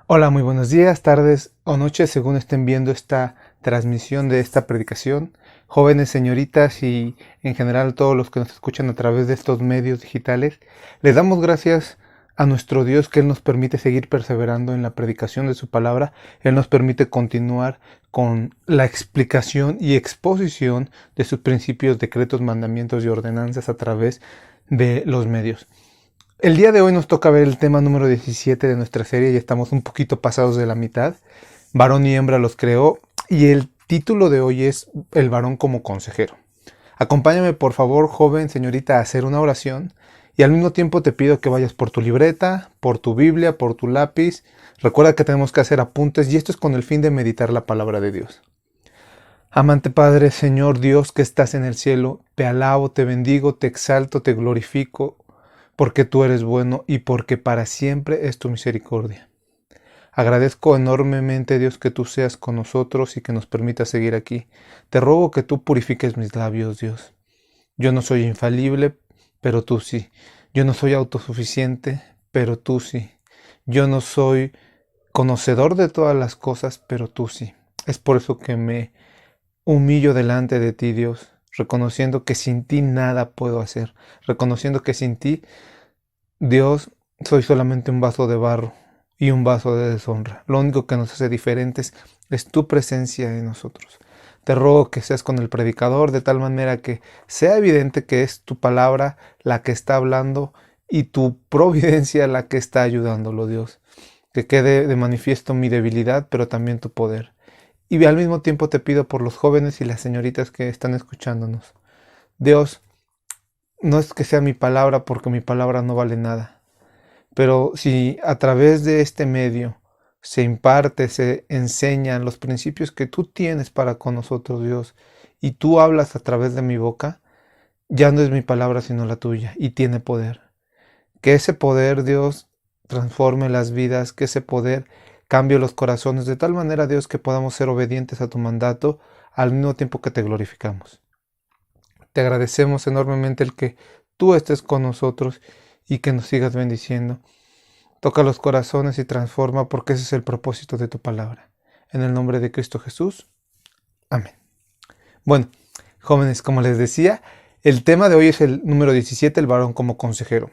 Hola, muy buenos días, tardes o noches según estén viendo esta transmisión de esta predicación. Jóvenes, señoritas y en general todos los que nos escuchan a través de estos medios digitales, les damos gracias a nuestro Dios que Él nos permite seguir perseverando en la predicación de su palabra. Él nos permite continuar con la explicación y exposición de sus principios, decretos, mandamientos y ordenanzas a través de los medios. El día de hoy nos toca ver el tema número 17 de nuestra serie y estamos un poquito pasados de la mitad. Varón y hembra los creó y el título de hoy es El varón como consejero. Acompáñame por favor, joven señorita, a hacer una oración y al mismo tiempo te pido que vayas por tu libreta, por tu Biblia, por tu lápiz. Recuerda que tenemos que hacer apuntes y esto es con el fin de meditar la palabra de Dios. Amante Padre, Señor Dios que estás en el cielo, te alabo, te bendigo, te exalto, te glorifico, porque tú eres bueno y porque para siempre es tu misericordia. Agradezco enormemente, Dios, que tú seas con nosotros y que nos permitas seguir aquí. Te ruego que tú purifiques mis labios, Dios. Yo no soy infalible, pero tú sí. Yo no soy autosuficiente, pero tú sí. Yo no soy conocedor de todas las cosas, pero tú sí. Es por eso que me humillo delante de ti, Dios, reconociendo que sin ti nada puedo hacer, reconociendo que sin ti, Dios, soy solamente un vaso de barro y un vaso de deshonra. Lo único que nos hace diferentes es tu presencia en nosotros. Te ruego que seas con el predicador de tal manera que sea evidente que es tu palabra la que está hablando y tu providencia la que está ayudándolo, Dios. Que quede de manifiesto mi debilidad, pero también tu poder. Y al mismo tiempo te pido por los jóvenes y las señoritas que están escuchándonos. Dios, no es que sea mi palabra porque mi palabra no vale nada, pero si a través de este medio se imparte, se enseñan los principios que tú tienes para con nosotros, Dios, y tú hablas a través de mi boca, ya no es mi palabra sino la tuya y tiene poder. Que ese poder, Dios, transforme las vidas, que ese poder cambie los corazones de tal manera, Dios, que podamos ser obedientes a tu mandato al mismo tiempo que te glorificamos. Te agradecemos enormemente el que tú estés con nosotros y que nos sigas bendiciendo. Toca los corazones y transforma porque ese es el propósito de tu palabra. En el nombre de Cristo Jesús. Amén. Bueno, jóvenes, como les decía, el tema de hoy es el número 17, el varón como consejero.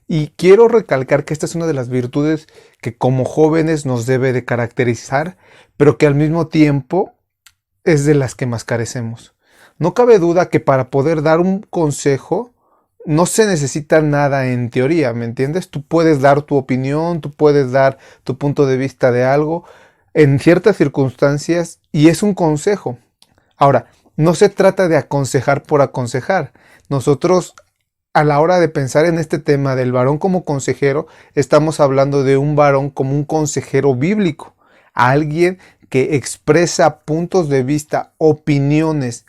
Y quiero recalcar que esta es una de las virtudes que como jóvenes nos debe de caracterizar, pero que al mismo tiempo es de las que más carecemos. No cabe duda que para poder dar un consejo no se necesita nada en teoría, ¿me entiendes? Tú puedes dar tu opinión, tú puedes dar tu punto de vista de algo en ciertas circunstancias y es un consejo. Ahora, no se trata de aconsejar por aconsejar. Nosotros, a la hora de pensar en este tema del varón como consejero, estamos hablando de un varón como un consejero bíblico, alguien que expresa puntos de vista, opiniones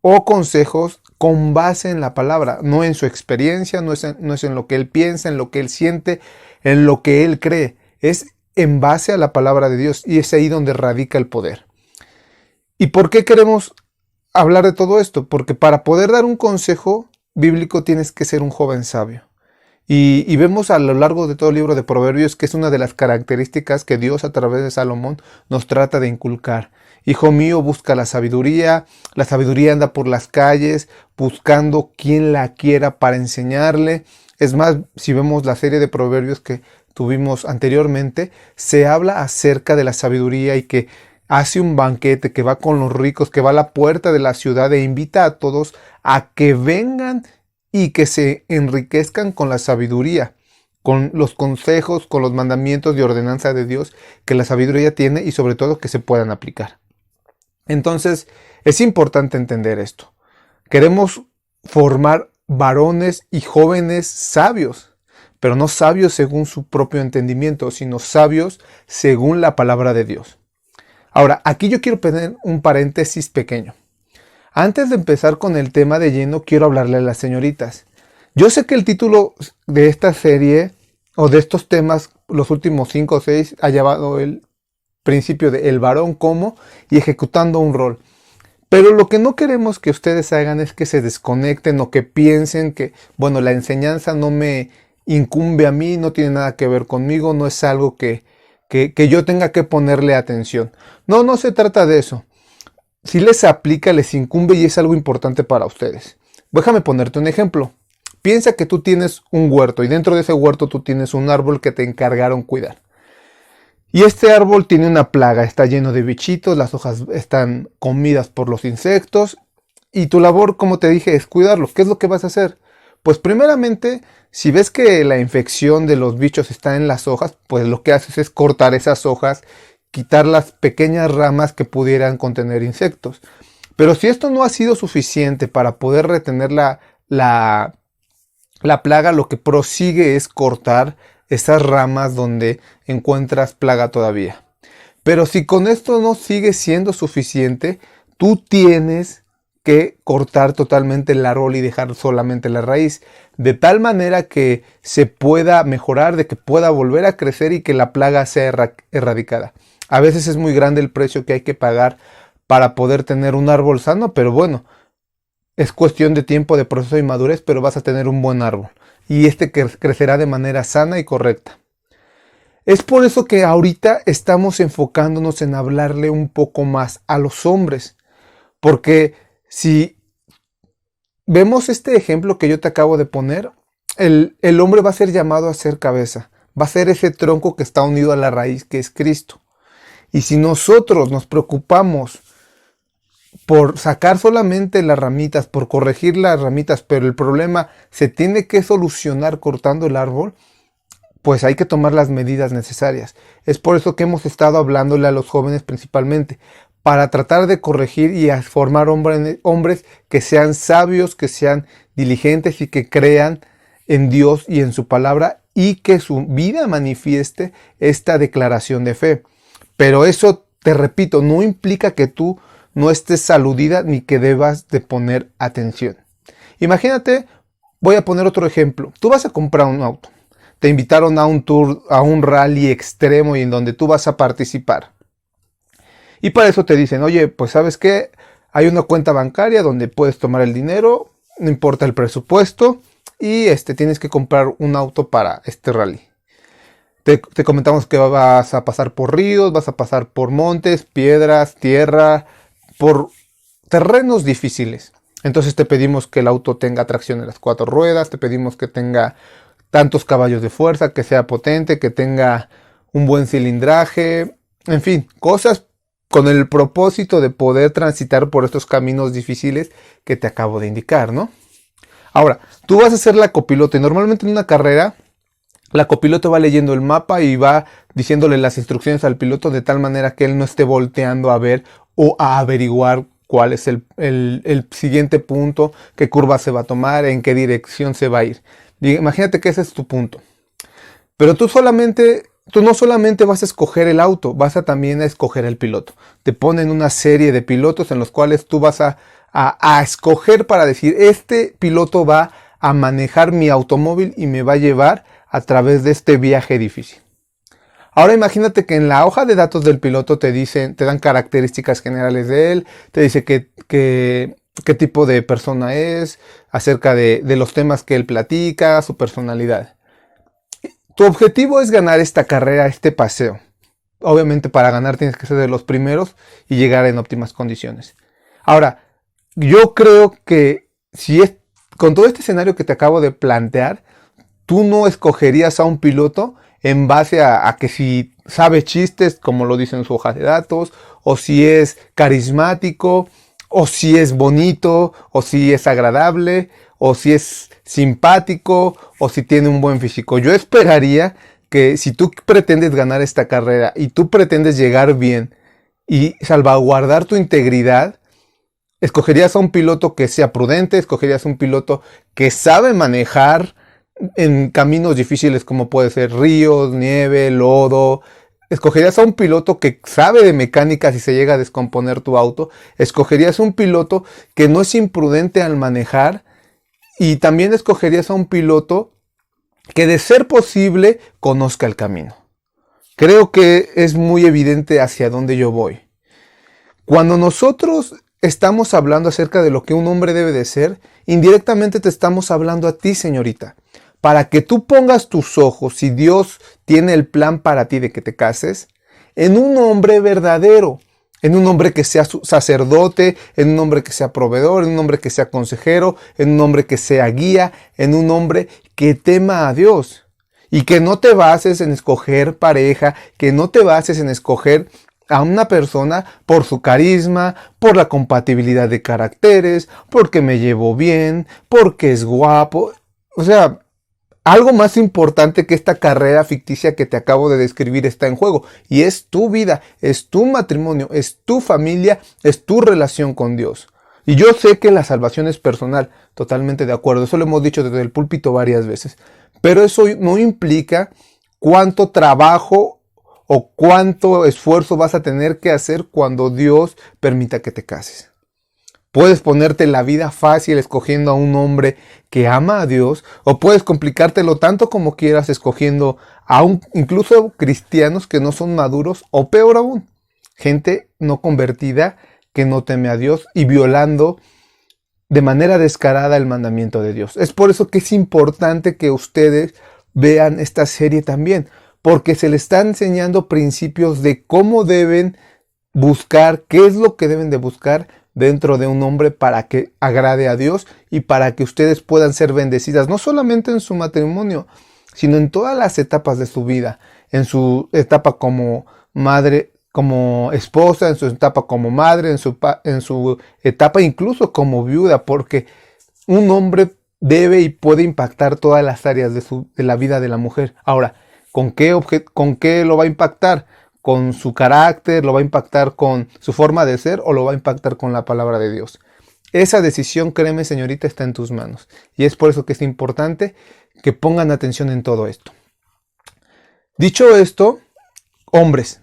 o consejos con base en la palabra, no en su experiencia, no es en lo que él piensa, en lo que él siente, en lo que él cree, es en base a la palabra de Dios y es ahí donde radica el poder. ¿Y por qué queremos hablar de todo esto? Porque para poder dar un consejo bíblico tienes que ser un joven sabio. Y vemos a lo largo de todo el libro de Proverbios que es una de las características que Dios a través de Salomón nos trata de inculcar. Hijo mío, busca la sabiduría anda por las calles buscando quien la quiera para enseñarle. Es más, si vemos la serie de Proverbios que tuvimos anteriormente, se habla acerca de la sabiduría y que hace un banquete, que va con los ricos, que va a la puerta de la ciudad e invita a todos a que vengan y que se enriquezcan con la sabiduría, con los consejos, con los mandamientos y ordenanza de Dios que la sabiduría tiene y sobre todo que se puedan aplicar. Entonces, es importante entender esto. Queremos formar varones y jóvenes sabios, pero no sabios según su propio entendimiento, sino sabios según la palabra de Dios. Ahora, aquí yo quiero poner un paréntesis pequeño. Antes de empezar con el tema de lleno, quiero hablarle a las señoritas. Yo sé que el título de esta serie o de estos temas, los últimos 5 o 6, ha llevado el principio de el varón como y ejecutando un rol. Pero lo que no queremos que ustedes hagan es que se desconecten o que piensen que, la enseñanza no me incumbe a mí, no tiene nada que ver conmigo, no es algo que que yo tenga que ponerle atención. No, no se trata de eso. Si les aplica, les incumbe y es algo importante para ustedes. Déjame ponerte un ejemplo. Piensa que tú tienes un huerto y dentro de ese huerto tú tienes un árbol que te encargaron cuidar. Y este árbol tiene una plaga, está lleno de bichitos, las hojas están comidas por los insectos y tu labor, como te dije, es cuidarlo. ¿Qué es lo que vas a hacer? Pues primeramente, si ves que la infección de los bichos está en las hojas, pues lo que haces es cortar esas hojas, quitar las pequeñas ramas que pudieran contener insectos. Pero si esto no ha sido suficiente para poder retener la plaga, lo que prosigue es cortar esas ramas donde encuentras plaga todavía. Pero si con esto no sigue siendo suficiente, tú tienes que cortar totalmente el árbol y dejar solamente la raíz, de tal manera que se pueda mejorar, de que pueda volver a crecer y que la plaga sea erradicada. A veces es muy grande el precio que hay que pagar para poder tener un árbol sano, pero bueno, es cuestión de tiempo, de proceso y madurez, pero vas a tener un buen árbol. Y este crecerá de manera sana y correcta. Es por eso que ahorita estamos enfocándonos en hablarle un poco más a los hombres. Porque si vemos este ejemplo que yo te acabo de poner, el hombre va a ser llamado a ser cabeza. Va a ser ese tronco que está unido a la raíz que es Cristo. Y si nosotros nos preocupamos por sacar solamente las ramitas, por corregir las ramitas, pero el problema se tiene que solucionar cortando el árbol, pues hay que tomar las medidas necesarias. Es por eso que hemos estado hablándole a los jóvenes principalmente, para tratar de corregir y a formar hombres que sean sabios, que sean diligentes y que crean en Dios y en su palabra y que su vida manifieste esta declaración de fe. Pero eso, te repito, no implica que tú no estés aludida ni que debas de poner atención. Imagínate, voy a poner otro ejemplo. Tú vas a comprar un auto. Te invitaron a un tour, a un rally extremo y en donde tú vas a participar. Y para eso te dicen, oye, pues ¿sabes qué? Hay una cuenta bancaria donde puedes tomar el dinero, no importa el presupuesto, y tienes que comprar un auto para este rally. Te comentamos que vas a pasar por ríos, vas a pasar por montes, piedras, tierra, por terrenos difíciles. Entonces te pedimos que el auto tenga tracción en las 4 ruedas, te pedimos que tenga tantos caballos de fuerza, que sea potente, que tenga un buen cilindraje, en fin, cosas con el propósito de poder transitar por estos caminos difíciles que te acabo de indicar, ¿no? Ahora, tú vas a ser la copiloto y normalmente en una carrera la copiloto va leyendo el mapa y va diciéndole las instrucciones al piloto de tal manera que él no esté volteando a ver o a averiguar cuál es el siguiente punto, qué curva se va a tomar, en qué dirección se va a ir. Imagínate que ese es tu punto. Pero tú no solamente vas a escoger el auto, vas a también a escoger el piloto. Te ponen una serie de pilotos en los cuales tú vas a escoger para decir, este piloto va a manejar mi automóvil y me va a llevar a través de este viaje difícil. Ahora imagínate que en la hoja de datos del piloto te dan características generales de él, te dice qué tipo de persona es, acerca de los temas que él platica, su personalidad. Tu objetivo es ganar esta carrera, este paseo. Obviamente para ganar tienes que ser de los primeros y llegar en óptimas condiciones. Ahora, yo creo que con todo este escenario que te acabo de plantear, tú no escogerías a un piloto en base a que si sabe chistes, como lo dice en su hoja de datos, o si es carismático, o si es bonito, o si es agradable, o si es simpático, o si tiene un buen físico. Yo esperaría que si tú pretendes ganar esta carrera y tú pretendes llegar bien y salvaguardar tu integridad, escogerías a un piloto que sea prudente, escogerías a un piloto que sabe manejar en caminos difíciles como puede ser ríos, nieve, lodo. Escogerías a un piloto que sabe de mecánica si se llega a descomponer tu auto. Escogerías a un piloto que no es imprudente al manejar. Y también escogerías a un piloto que de ser posible conozca el camino. Creo que es muy evidente hacia dónde yo voy. Cuando nosotros estamos hablando acerca de lo que un hombre debe de ser, indirectamente te estamos hablando a ti, señorita. para que tú pongas tus ojos, si Dios tiene el plan para ti de que te cases, en un hombre verdadero, en un hombre que sea sacerdote, en un hombre que sea proveedor, en un hombre que sea consejero, en un hombre que sea guía, en un hombre que tema a Dios. Y que no te bases en escoger pareja, que no te bases en escoger a una persona por su carisma, por la compatibilidad de caracteres, porque me llevo bien, porque es guapo. O sea, algo más importante que esta carrera ficticia que te acabo de describir está en juego. Y es tu vida, es tu matrimonio, es tu familia, es tu relación con Dios. Y yo sé que la salvación es personal, totalmente de acuerdo. Eso lo hemos dicho desde el púlpito varias veces. Pero eso no implica cuánto trabajo o cuánto esfuerzo vas a tener que hacer cuando Dios permita que te cases. Puedes ponerte la vida fácil escogiendo a un hombre que ama a Dios, o puedes complicártelo tanto como quieras escogiendo a incluso cristianos que no son maduros, o peor aún, gente no convertida que no teme a Dios y violando de manera descarada el mandamiento de Dios. Es por eso que es importante que ustedes vean esta serie también, porque se les está enseñando principios de cómo deben buscar, qué es lo que deben de buscar dentro de un hombre para que agrade a Dios y para que ustedes puedan ser bendecidas, no solamente en su matrimonio, sino en todas las etapas de su vida, en su etapa como madre, como esposa, en su etapa como madre, en su etapa incluso como viuda, porque un hombre debe y puede impactar todas las áreas de la vida de la mujer. Ahora, ¿con qué lo va a impactar? ¿Con su carácter? ¿Lo va a impactar con su forma de ser? ¿O lo va a impactar con la palabra de Dios? Esa decisión, créeme, señorita, está en tus manos. Y es por eso que es importante que pongan atención en todo esto. Dicho esto, hombres,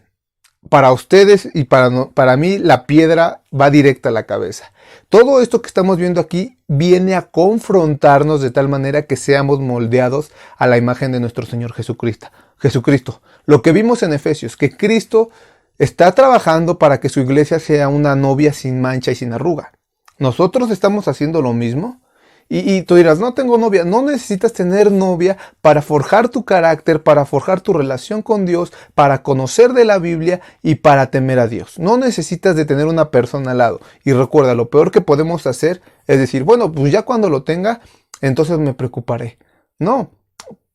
para ustedes y para mí la piedra va directa a la cabeza. Todo esto que estamos viendo aquí viene a confrontarnos de tal manera que seamos moldeados a la imagen de nuestro Señor Jesucristo. Lo que vimos en Efesios, que Cristo está trabajando para que su iglesia sea una novia sin mancha y sin arruga. Nosotros estamos haciendo lo mismo. Y tú dirás, no tengo novia. No necesitas tener novia para forjar tu carácter, para forjar tu relación con Dios, para conocer de la Biblia y para temer a Dios. No necesitas de tener una persona al lado. Y recuerda, lo peor que podemos hacer es decir, bueno, pues ya cuando lo tenga, entonces me preocuparé. No,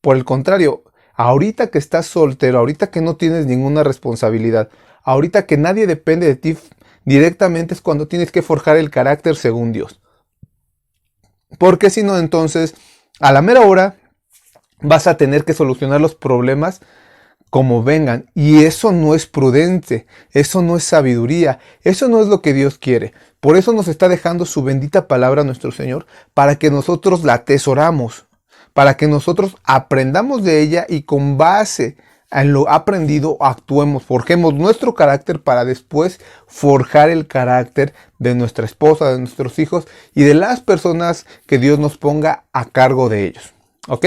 por el contrario, ahorita que estás soltero, ahorita que no tienes ninguna responsabilidad, ahorita que nadie depende de ti directamente es cuando tienes que forjar el carácter según Dios. Porque si no, entonces, a la mera hora, vas a tener que solucionar los problemas como vengan. Y eso no es prudente, eso no es sabiduría, eso no es lo que Dios quiere. Por eso nos está dejando su bendita palabra nuestro Señor, para que nosotros la atesoramos, para que nosotros aprendamos de ella y con base en lo aprendido actuemos, forjemos nuestro carácter para después forjar el carácter de nuestra esposa, de nuestros hijos y de las personas que Dios nos ponga a cargo de ellos. ¿Ok?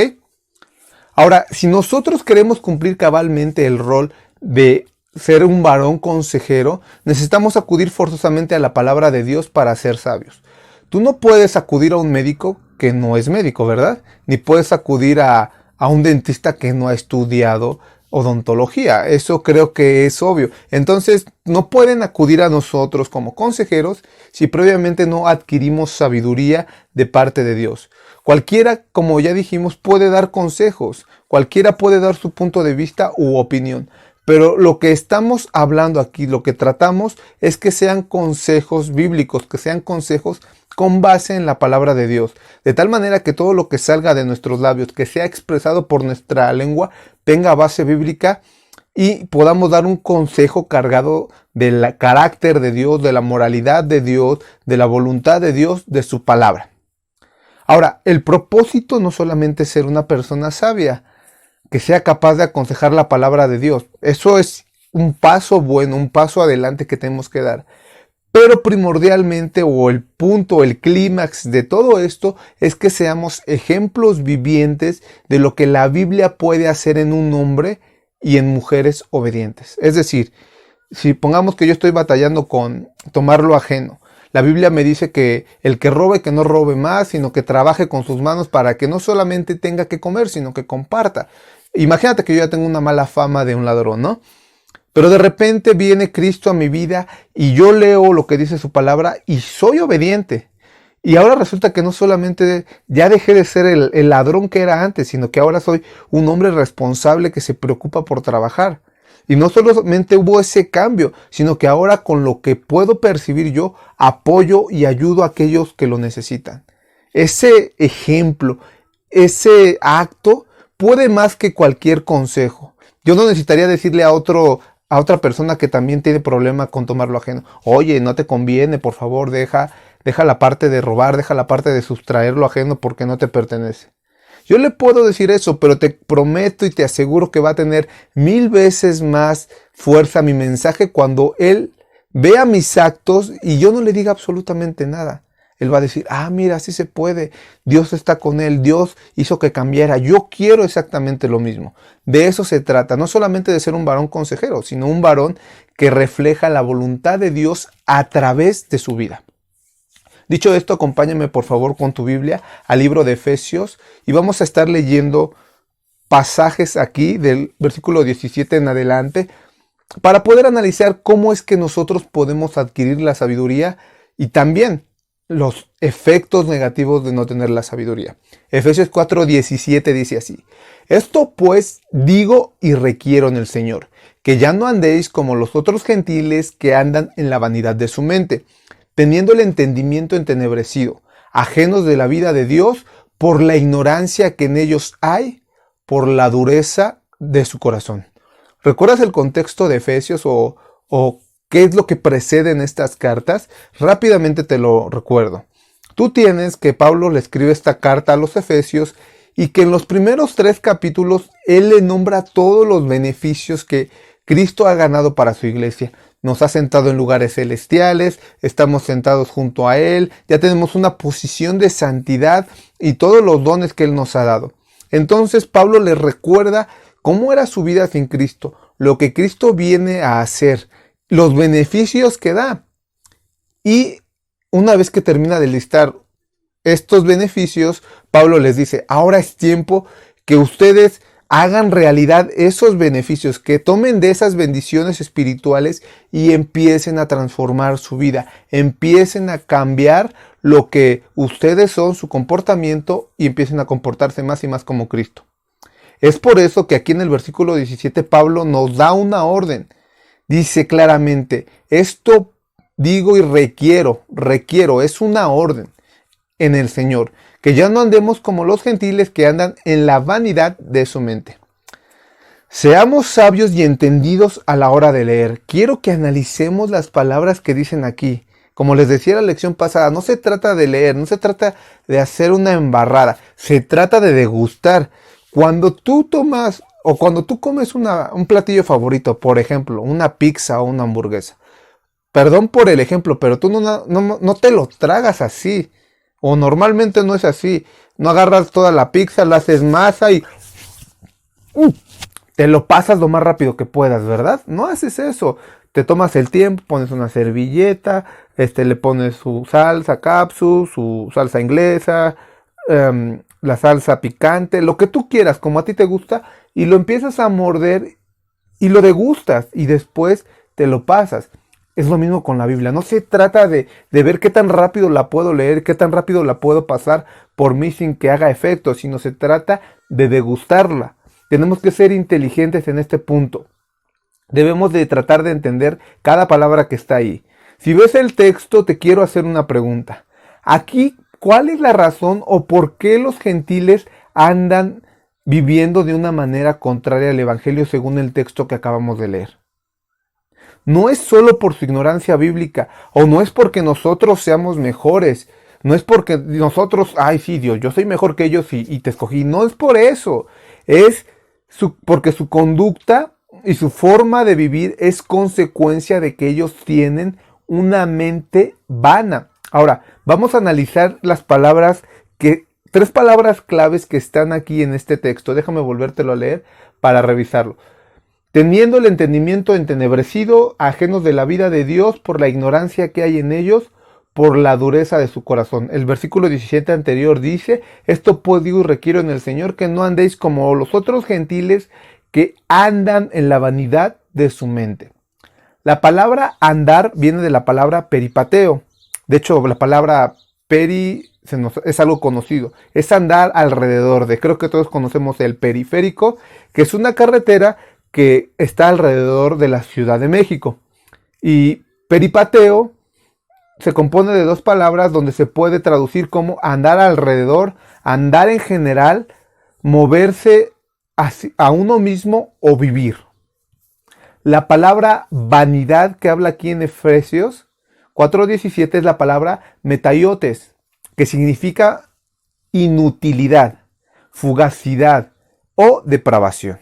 Ahora, si nosotros queremos cumplir cabalmente el rol de ser un varón consejero, necesitamos acudir forzosamente a la palabra de Dios para ser sabios. Tú no puedes acudir a un médico que no es médico, ¿verdad? Ni puedes acudir a un dentista que no ha estudiado odontología. Eso creo que es obvio. Entonces, no pueden acudir a nosotros como consejeros si previamente no adquirimos sabiduría de parte de Dios. Cualquiera, como ya dijimos, puede dar consejos. Cualquiera puede dar su punto de vista u opinión. Pero lo que estamos hablando aquí, lo que tratamos es que sean consejos bíblicos, que sean consejos con base en la palabra de Dios. De tal manera que todo lo que salga de nuestros labios, que sea expresado por nuestra lengua, tenga base bíblica y podamos dar un consejo cargado del carácter de Dios, de la moralidad de Dios, de la voluntad de Dios, de su palabra. Ahora, el propósito no solamente es ser una persona sabia, que sea capaz de aconsejar la palabra de Dios. Eso es un paso bueno, un paso adelante que tenemos que dar. Pero primordialmente, o el punto, el clímax de todo esto, es que seamos ejemplos vivientes de lo que la Biblia puede hacer en un hombre y en mujeres obedientes. Es decir, si pongamos que yo estoy batallando con tomar lo ajeno, La Biblia me dice que el que robe, que no robe más, sino que trabaje con sus manos para que no solamente tenga que comer, sino que comparta. Imagínate que yo ya tengo una mala fama de un ladrón, ¿no? Pero de repente viene Cristo a mi vida y yo leo lo que dice su palabra y soy obediente. Y ahora resulta que no solamente ya dejé de ser el ladrón que era antes, sino que ahora soy un hombre responsable que se preocupa por trabajar. Y no solamente hubo ese cambio, sino que ahora con lo que puedo percibir yo, apoyo y ayudo a aquellos que lo necesitan. Ese ejemplo, ese acto puede más que cualquier consejo. Yo no necesitaría decirle a otra persona que también tiene problema con tomar lo ajeno: oye, no te conviene, por favor, deja la parte de robar, deja la parte de sustraer lo ajeno porque no te pertenece. Yo le puedo decir eso, pero te prometo y te aseguro que va a tener 1000 veces más fuerza mi mensaje cuando él vea mis actos y yo no le diga absolutamente nada. Él va a decir: ah, mira, sí se puede, Dios está con él, Dios hizo que cambiara, yo quiero exactamente lo mismo. De eso se trata, no solamente de ser un varón consejero, sino un varón que refleja la voluntad de Dios a través de su vida. Dicho esto, acompáñame por favor con tu Biblia al libro de Efesios y vamos a estar leyendo pasajes aquí del versículo 17 en adelante para poder analizar cómo es que nosotros podemos adquirir la sabiduría y también los efectos negativos de no tener la sabiduría. Efesios 4:17 dice así: esto pues digo y requiero en el Señor, que ya no andéis como los otros gentiles que andan en la vanidad de su mente, teniendo el entendimiento entenebrecido, ajenos de la vida de Dios por la ignorancia que en ellos hay, por la dureza de su corazón. ¿Recuerdas el contexto de Efesios o qué es lo que precede en estas cartas? Rápidamente te lo recuerdo. Tú tienes que Pablo le escribe esta carta a los Efesios y que en los primeros 3 capítulos él le nombra todos los beneficios que Cristo ha ganado para su iglesia. Nos ha sentado en lugares celestiales, estamos sentados junto a Él, ya tenemos una posición de santidad y todos los dones que Él nos ha dado. Entonces Pablo les recuerda cómo era su vida sin Cristo, lo que Cristo viene a hacer, los beneficios que da. Y una vez que termina de listar estos beneficios, Pablo les dice: ahora es tiempo que ustedes hagan realidad esos beneficios, que tomen de esas bendiciones espirituales y empiecen a transformar su vida, empiecen a cambiar lo que ustedes son, su comportamiento, y empiecen a comportarse más y más como Cristo. Es por eso que aquí en el versículo 17 Pablo nos da una orden. Dice claramente: esto digo y requiero, es una orden en el Señor, que ya no andemos como los gentiles que andan en la vanidad de su mente. Seamos sabios y entendidos a la hora de leer. Quiero que analicemos las palabras que dicen aquí. Como les decía en la lección pasada, no se trata de leer, no se trata de hacer una embarrada, se trata de degustar. Cuando tú tomas o cuando tú comes un platillo favorito, por ejemplo, una pizza o una hamburguesa, perdón por el ejemplo, pero tú no te lo tragas así. O normalmente no es así. No agarras toda la pizza, la haces masa y te lo pasas lo más rápido que puedas, ¿verdad? No haces eso. Te tomas el tiempo, pones una servilleta, le pones su salsa capsu, su salsa inglesa, la salsa picante, lo que tú quieras, como a ti te gusta, y lo empiezas a morder y lo degustas y después te lo pasas. Es lo mismo con la Biblia. No se trata de ver qué tan rápido la puedo leer, qué tan rápido la puedo pasar por mí sin que haga efecto, sino se trata de degustarla. Tenemos que ser inteligentes en este punto. Debemos de tratar de entender cada palabra que está ahí. Si ves el texto, te quiero hacer una pregunta. Aquí, ¿cuál es la razón o por qué los gentiles andan viviendo de una manera contraria al Evangelio según el texto que acabamos de leer? No es solo por su ignorancia bíblica, o no es porque nosotros seamos mejores, no es porque nosotros, ay sí Dios, yo soy mejor que ellos y te escogí, no es por eso, es porque su conducta y su forma de vivir es consecuencia de que ellos tienen una mente vana. Ahora, vamos a analizar las palabras 3 palabras claves que están aquí en este texto, déjame volvértelo a leer para revisarlo. Teniendo el entendimiento entenebrecido, ajenos de la vida de Dios por la ignorancia que hay en ellos, por la dureza de su corazón. El versículo 17 anterior dice, esto pues digo y requiero en el Señor, que no andéis como los otros gentiles que andan en la vanidad de su mente. La palabra andar viene de la palabra peripateo. De hecho, la palabra peri es algo conocido. Es andar alrededor de, creo que todos conocemos el periférico, que es una carretera que está alrededor de la Ciudad de México. Y peripateo se compone de dos palabras donde se puede traducir como andar alrededor, andar en general, moverse a uno mismo o vivir. La palabra vanidad que habla aquí en Efesios 4:17 es la palabra metaiotes, que significa inutilidad, fugacidad o depravación.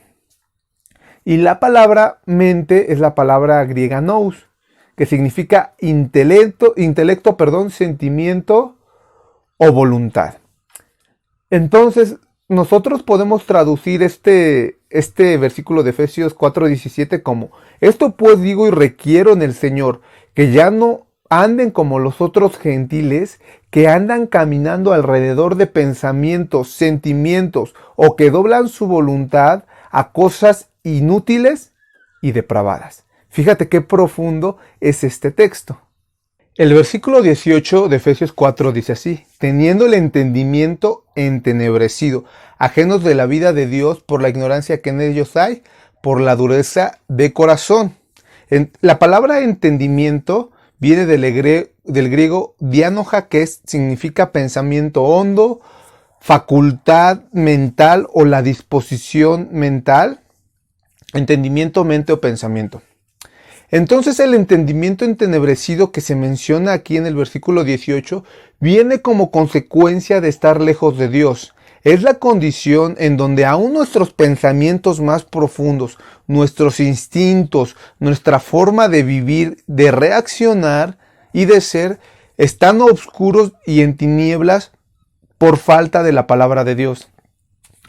Y la palabra mente es la palabra griega nous, que significa intelecto, sentimiento o voluntad. Entonces, nosotros podemos traducir este versículo de Efesios 4:17 como, esto pues digo y requiero en el Señor, que ya no anden como los otros gentiles, que andan caminando alrededor de pensamientos, sentimientos, o que doblan su voluntad a cosas inútiles y depravadas. Fíjate qué profundo es este texto. El versículo 18 de Efesios 4 dice así, teniendo el entendimiento entenebrecido, ajenos de la vida de Dios por la ignorancia que en ellos hay, por la dureza de corazón. La palabra entendimiento viene del griego dianoja, que significa pensamiento hondo, facultad mental o la disposición mental, entendimiento, mente o pensamiento. Entonces el entendimiento entenebrecido que se menciona aquí en el versículo 18 viene como consecuencia de estar lejos de Dios. Es la condición en donde aún nuestros pensamientos más profundos, nuestros instintos, nuestra forma de vivir, de reaccionar y de ser, están oscuros y en tinieblas por falta de la palabra de Dios.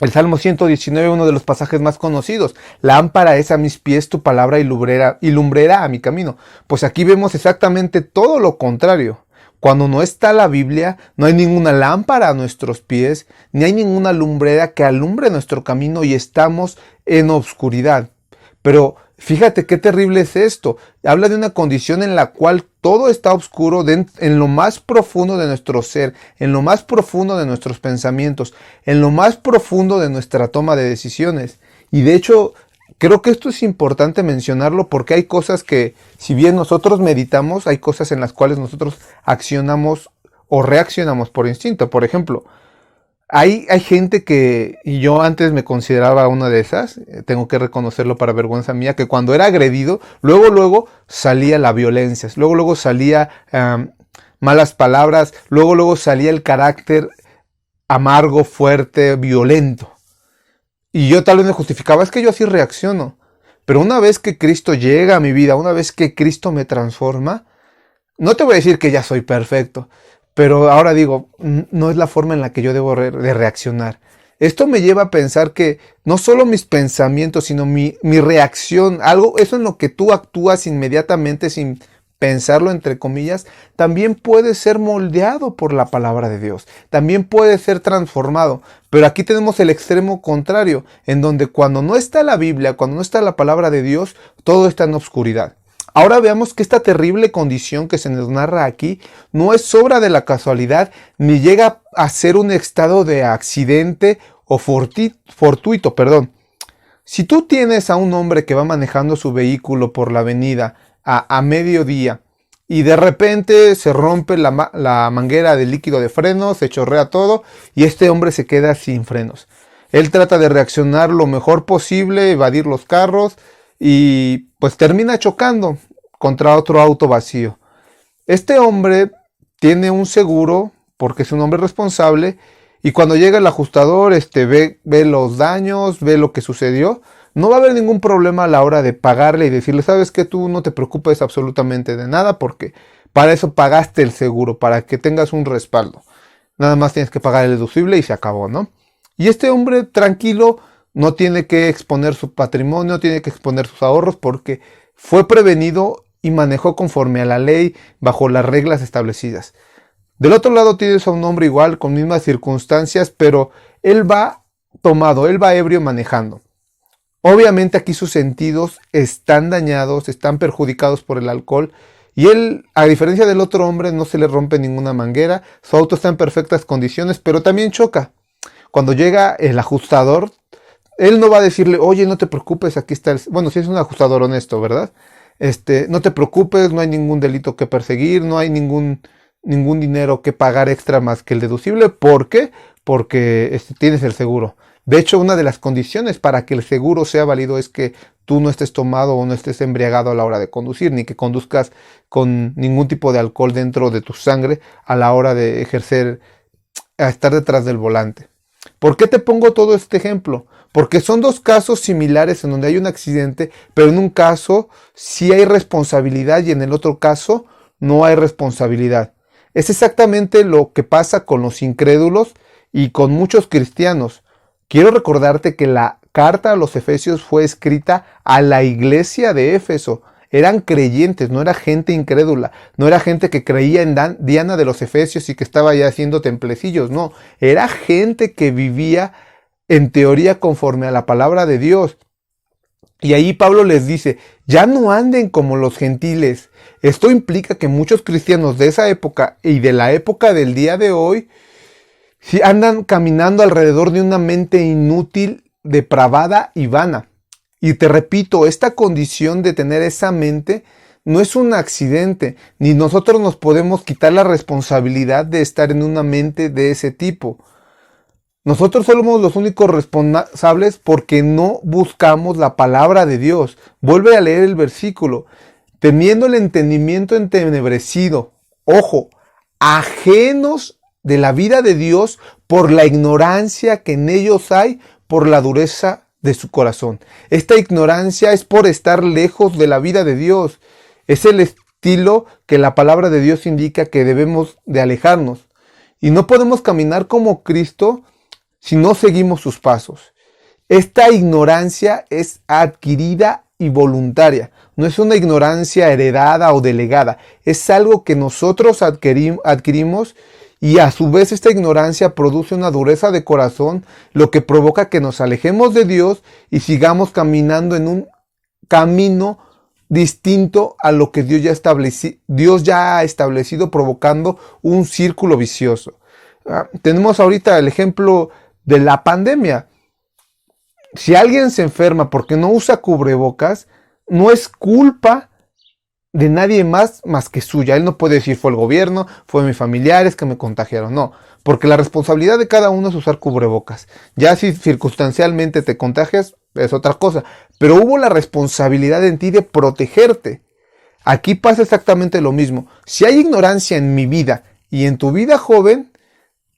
El Salmo 119, uno de los pasajes más conocidos. Lámpara es a mis pies tu palabra y lumbrera a mi camino. Pues aquí vemos exactamente todo lo contrario. Cuando no está la Biblia, no hay ninguna lámpara a nuestros pies, ni hay ninguna lumbrera que alumbre nuestro camino y estamos en obscuridad. Pero fíjate qué terrible es esto. Habla de una condición en la cual todo está oscuro en lo más profundo de nuestro ser, en lo más profundo de nuestros pensamientos, en lo más profundo de nuestra toma de decisiones. Y de hecho, creo que esto es importante mencionarlo porque hay cosas que, si bien nosotros meditamos, hay cosas en las cuales nosotros accionamos o reaccionamos por instinto. Por ejemplo, hay gente que, y yo antes me consideraba una de esas, tengo que reconocerlo para vergüenza mía, que cuando era agredido, luego salía la violencia, luego salía malas palabras, luego salía el carácter amargo, fuerte, violento. Y yo tal vez me justificaba, es que yo así reacciono. Pero una vez que Cristo llega a mi vida, una vez que Cristo me transforma, no te voy a decir que ya soy perfecto, pero ahora digo, no es la forma en la que yo debo de reaccionar. Esto me lleva a pensar que no solo mis pensamientos, sino mi reacción, algo, eso en lo que tú actúas inmediatamente sin pensarlo entre comillas, también puede ser moldeado por la palabra de Dios. También puede ser transformado. Pero aquí tenemos el extremo contrario, en donde cuando no está la Biblia, cuando no está la palabra de Dios, todo está en oscuridad. Ahora veamos que esta terrible condición que se nos narra aquí no es obra de la casualidad ni llega a ser un estado de accidente o fortuito. Si tú tienes a un hombre que va manejando su vehículo por la avenida a mediodía y de repente se rompe la manguera de líquido de frenos, se chorrea todo y este hombre se queda sin frenos. Él trata de reaccionar lo mejor posible, evadir los carros, y pues termina chocando contra otro auto vacío. Este hombre tiene un seguro porque es un hombre responsable y cuando llega el ajustador ve los daños, ve lo que sucedió. No va a haber ningún problema a la hora de pagarle y decirle, sabes que tú no te preocupes absolutamente de nada porque para eso pagaste el seguro, para que tengas un respaldo. Nada más tienes que pagar el deducible y se acabó, ¿no? Y este hombre tranquilo no tiene que exponer su patrimonio, tiene que exponer sus ahorros porque fue prevenido y manejó conforme a la ley bajo las reglas establecidas. Del otro lado tienes a un hombre igual, con mismas circunstancias, pero él va tomado, él va ebrio manejando. Obviamente aquí sus sentidos están dañados, están perjudicados por el alcohol, y él, a diferencia del otro hombre, no se le rompe ninguna manguera, su auto está en perfectas condiciones, pero también choca. Cuando llega el ajustador, él no va a decirle, oye, no te preocupes, aquí está el... Bueno, si es un ajustador honesto, ¿verdad? No te preocupes, no hay ningún delito que perseguir, no hay ningún dinero que pagar extra más que el deducible. ¿Por qué? Porque tienes el seguro. De hecho, una de las condiciones para que el seguro sea válido es que tú no estés tomado o no estés embriagado a la hora de conducir, ni que conduzcas con ningún tipo de alcohol dentro de tu sangre a la hora de ejercer, a estar detrás del volante. ¿Por qué te pongo todo este ejemplo? Porque son dos casos similares en donde hay un accidente, pero en un caso sí hay responsabilidad y en el otro caso no hay responsabilidad. Es exactamente lo que pasa con los incrédulos y con muchos cristianos. Quiero recordarte que la carta a los Efesios fue escrita a la iglesia de Éfeso. Eran creyentes, no era gente incrédula, no era gente que creía en Diana de los Efesios y que estaba ya haciendo templecillos, no, era gente que vivía en teoría conforme a la palabra de Dios. Y ahí Pablo les dice, ya no anden como los gentiles. Esto implica que muchos cristianos de esa época y de la época del día de hoy, si andan caminando alrededor de una mente inútil, depravada y vana. Y te repito, esta condición de tener esa mente no es un accidente, ni nosotros nos podemos quitar la responsabilidad de estar en una mente de ese tipo. Nosotros somos los únicos responsables porque no buscamos la palabra de Dios. Vuelve a leer el versículo. Teniendo el entendimiento entenebrecido, ojo, ajenos de la vida de Dios por la ignorancia que en ellos hay, por la dureza de su corazón. Esta ignorancia es por estar lejos de la vida de Dios. Es el estilo que la palabra de Dios indica que debemos de alejarnos. Y no podemos caminar como Cristo si no seguimos sus pasos. Esta ignorancia es adquirida y voluntaria. No es una ignorancia heredada o delegada. Es algo que nosotros adquirimos y a su vez esta ignorancia produce una dureza de corazón, lo que provoca que nos alejemos de Dios y sigamos caminando en un camino distinto a lo que Dios ya ha establecido, provocando un círculo vicioso. Tenemos ahorita el ejemplo de la pandemia. Si alguien se enferma porque no usa cubrebocas, no es culpa de nadie más que suya. Él no puede decir fue el gobierno, fue mis familiares que me contagiaron. No, porque la responsabilidad de cada uno es usar cubrebocas. Ya si circunstancialmente te contagias, es otra cosa. Pero hubo la responsabilidad en ti de protegerte. Aquí pasa exactamente lo mismo. Si hay ignorancia en mi vida y en tu vida, joven,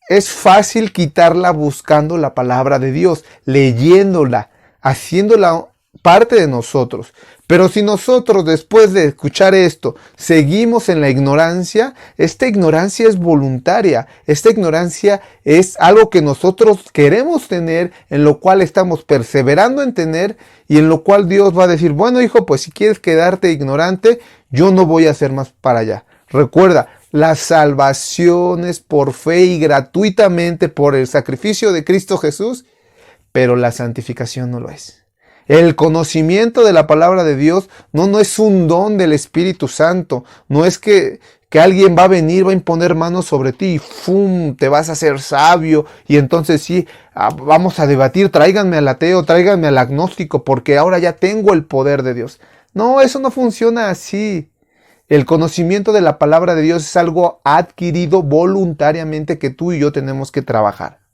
es fácil quitarla buscando la palabra de Dios, leyéndola, haciéndola parte de nosotros. Pero si nosotros después de escuchar esto seguimos en la ignorancia, esta ignorancia es voluntaria, esta ignorancia es algo que nosotros queremos tener, en lo cual estamos perseverando en tener y en lo cual Dios va a decir, bueno hijo, pues si quieres quedarte ignorante, yo no voy a hacer más para allá. Recuerda, la salvación es por fe y gratuitamente por el sacrificio de Cristo Jesús, pero la santificación no lo es. El conocimiento de la palabra de Dios no es un don del Espíritu Santo. No es que alguien va a venir, va a imponer manos sobre ti y ¡fum! Te vas a hacer sabio. Y entonces sí, vamos a debatir, tráiganme al ateo, tráiganme al agnóstico, porque ahora ya tengo el poder de Dios. No, eso no funciona así. El conocimiento de la palabra de Dios es algo adquirido voluntariamente que tú y yo tenemos que trabajar.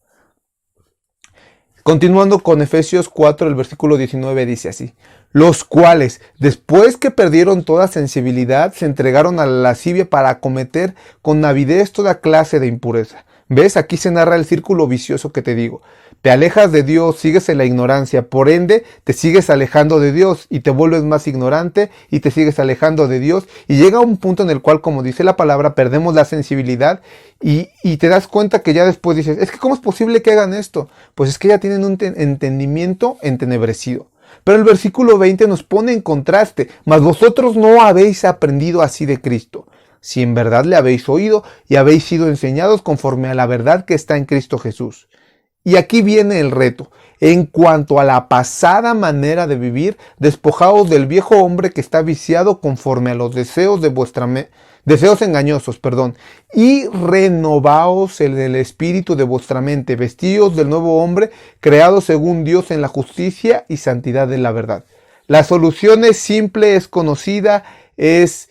Continuando con Efesios 4, el versículo 19 dice así: los cuales, después que perdieron toda sensibilidad, se entregaron a la lascivia para cometer con avidez toda clase de impureza. ¿Ves? Aquí se narra el círculo vicioso que te digo. Te alejas de Dios, sigues en la ignorancia, por ende te sigues alejando de Dios y te vuelves más ignorante y te sigues alejando de Dios y llega un punto en el cual, como dice la palabra, perdemos la sensibilidad y te das cuenta que ya después dices, es que ¿cómo es posible que hagan esto? Pues es que ya tienen un entendimiento entenebrecido. Pero el versículo 20 nos pone en contraste: mas vosotros no habéis aprendido así de Cristo, si en verdad le habéis oído y habéis sido enseñados conforme a la verdad que está en Cristo Jesús. Y aquí viene el reto. En cuanto a la pasada manera de vivir, despojaos del viejo hombre que está viciado conforme a los deseos de deseos engañosos, y renovaos en el espíritu de vuestra mente, vestidos del nuevo hombre, creado según Dios en la justicia y santidad de la verdad. La solución es simple, es conocida, es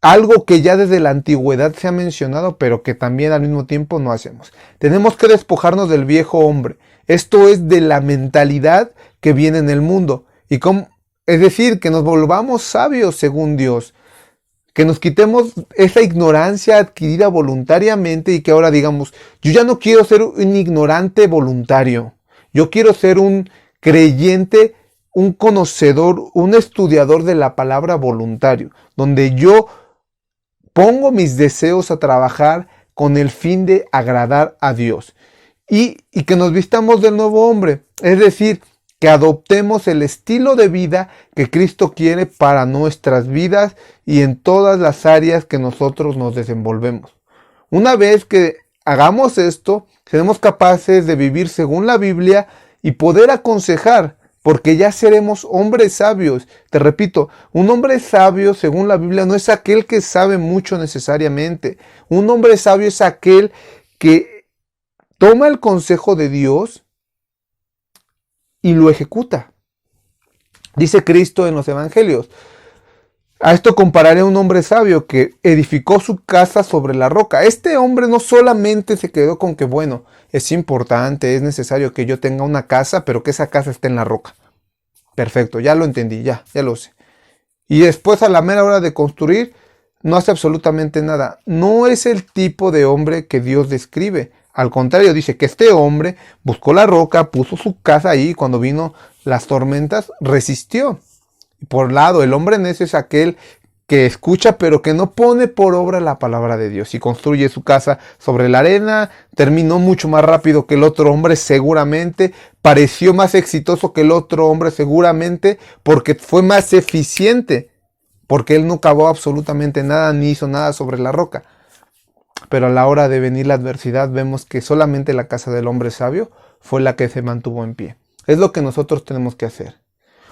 algo que ya desde la antigüedad se ha mencionado, pero que también al mismo tiempo no hacemos. Tenemos que despojarnos del viejo hombre. Esto es de la mentalidad que viene en el mundo. Es decir, que nos volvamos sabios según Dios. Que nos quitemos esa ignorancia adquirida voluntariamente y que ahora digamos: yo ya no quiero ser un ignorante voluntario. Yo quiero ser un creyente, un conocedor, un estudiador de la palabra voluntario, donde yo pongo mis deseos a trabajar con el fin de agradar a Dios. Y que nos vistamos del nuevo hombre, es decir, que adoptemos el estilo de vida que Cristo quiere para nuestras vidas y en todas las áreas que nosotros nos desenvolvemos. Una vez que hagamos esto, seremos capaces de vivir según la Biblia y poder aconsejar, porque ya seremos hombres sabios. Te repito, un hombre sabio según la Biblia no es aquel que sabe mucho necesariamente. Un hombre sabio es aquel que toma el consejo de Dios y lo ejecuta. Dice Cristo en los evangelios: a esto compararé a un hombre sabio que edificó su casa sobre la roca. Este hombre no solamente se quedó con que, bueno, es importante, es necesario que yo tenga una casa, pero que esa casa esté en la roca. Perfecto, ya lo entendí, ya lo sé. Y después, a la mera hora de construir, no hace absolutamente nada. No es el tipo de hombre que Dios describe. Al contrario, dice que este hombre buscó la roca, puso su casa ahí, y cuando vino las tormentas, resistió. Por un lado, el hombre necio es aquel que escucha pero que no pone por obra la palabra de Dios y construye su casa sobre la arena. Terminó mucho más rápido que el otro hombre seguramente, pareció más exitoso que el otro hombre seguramente, porque fue más eficiente, porque él no cavó absolutamente nada ni hizo nada sobre la roca. Pero a la hora de venir la adversidad, vemos que solamente la casa del hombre sabio fue la que se mantuvo en pie. Es lo que nosotros tenemos que hacer.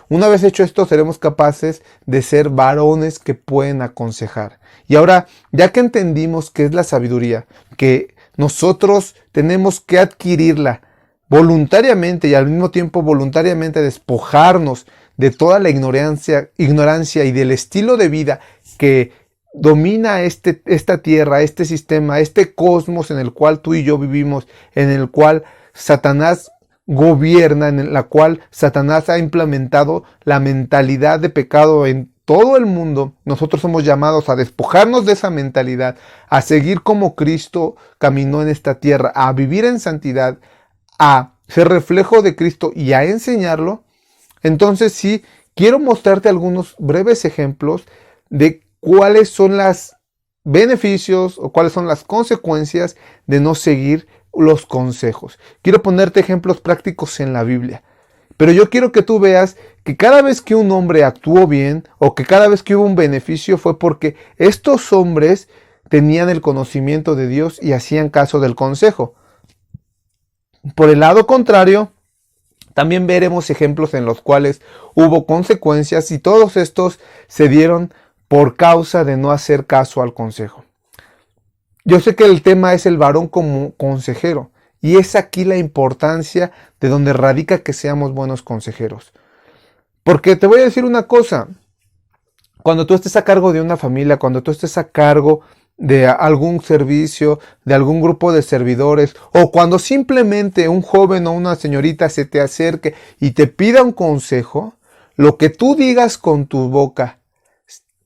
Una vez hecho esto, seremos capaces de ser varones que pueden aconsejar. Y ahora, ya que entendimos qué es la sabiduría, que nosotros tenemos que adquirirla voluntariamente y al mismo tiempo voluntariamente despojarnos de toda la ignorancia y del estilo de vida que domina esta tierra, este sistema, este cosmos en el cual tú y yo vivimos, en el cual Satanás gobierna, en la cual Satanás ha implementado la mentalidad de pecado en todo el mundo. Nosotros somos llamados a despojarnos de esa mentalidad, a seguir como Cristo caminó en esta tierra, a vivir en santidad, a ser reflejo de Cristo y a enseñarlo. Entonces sí, quiero mostrarte algunos breves ejemplos de cuáles son los beneficios o cuáles son las consecuencias de no seguir los consejos. Quiero ponerte ejemplos prácticos en la Biblia. Pero yo quiero que tú veas que cada vez que un hombre actuó bien o que cada vez que hubo un beneficio fue porque estos hombres tenían el conocimiento de Dios y hacían caso del consejo. Por el lado contrario, también veremos ejemplos en los cuales hubo consecuencias y todos estos se dieron por causa de no hacer caso al consejo. Yo sé que el tema es el varón como consejero y es aquí la importancia de donde radica que seamos buenos consejeros. Porque te voy a decir una cosa: cuando tú estés a cargo de una familia, cuando tú estés a cargo de algún servicio, de algún grupo de servidores, o cuando simplemente un joven o una señorita se te acerque y te pida un consejo, lo que tú digas con tu boca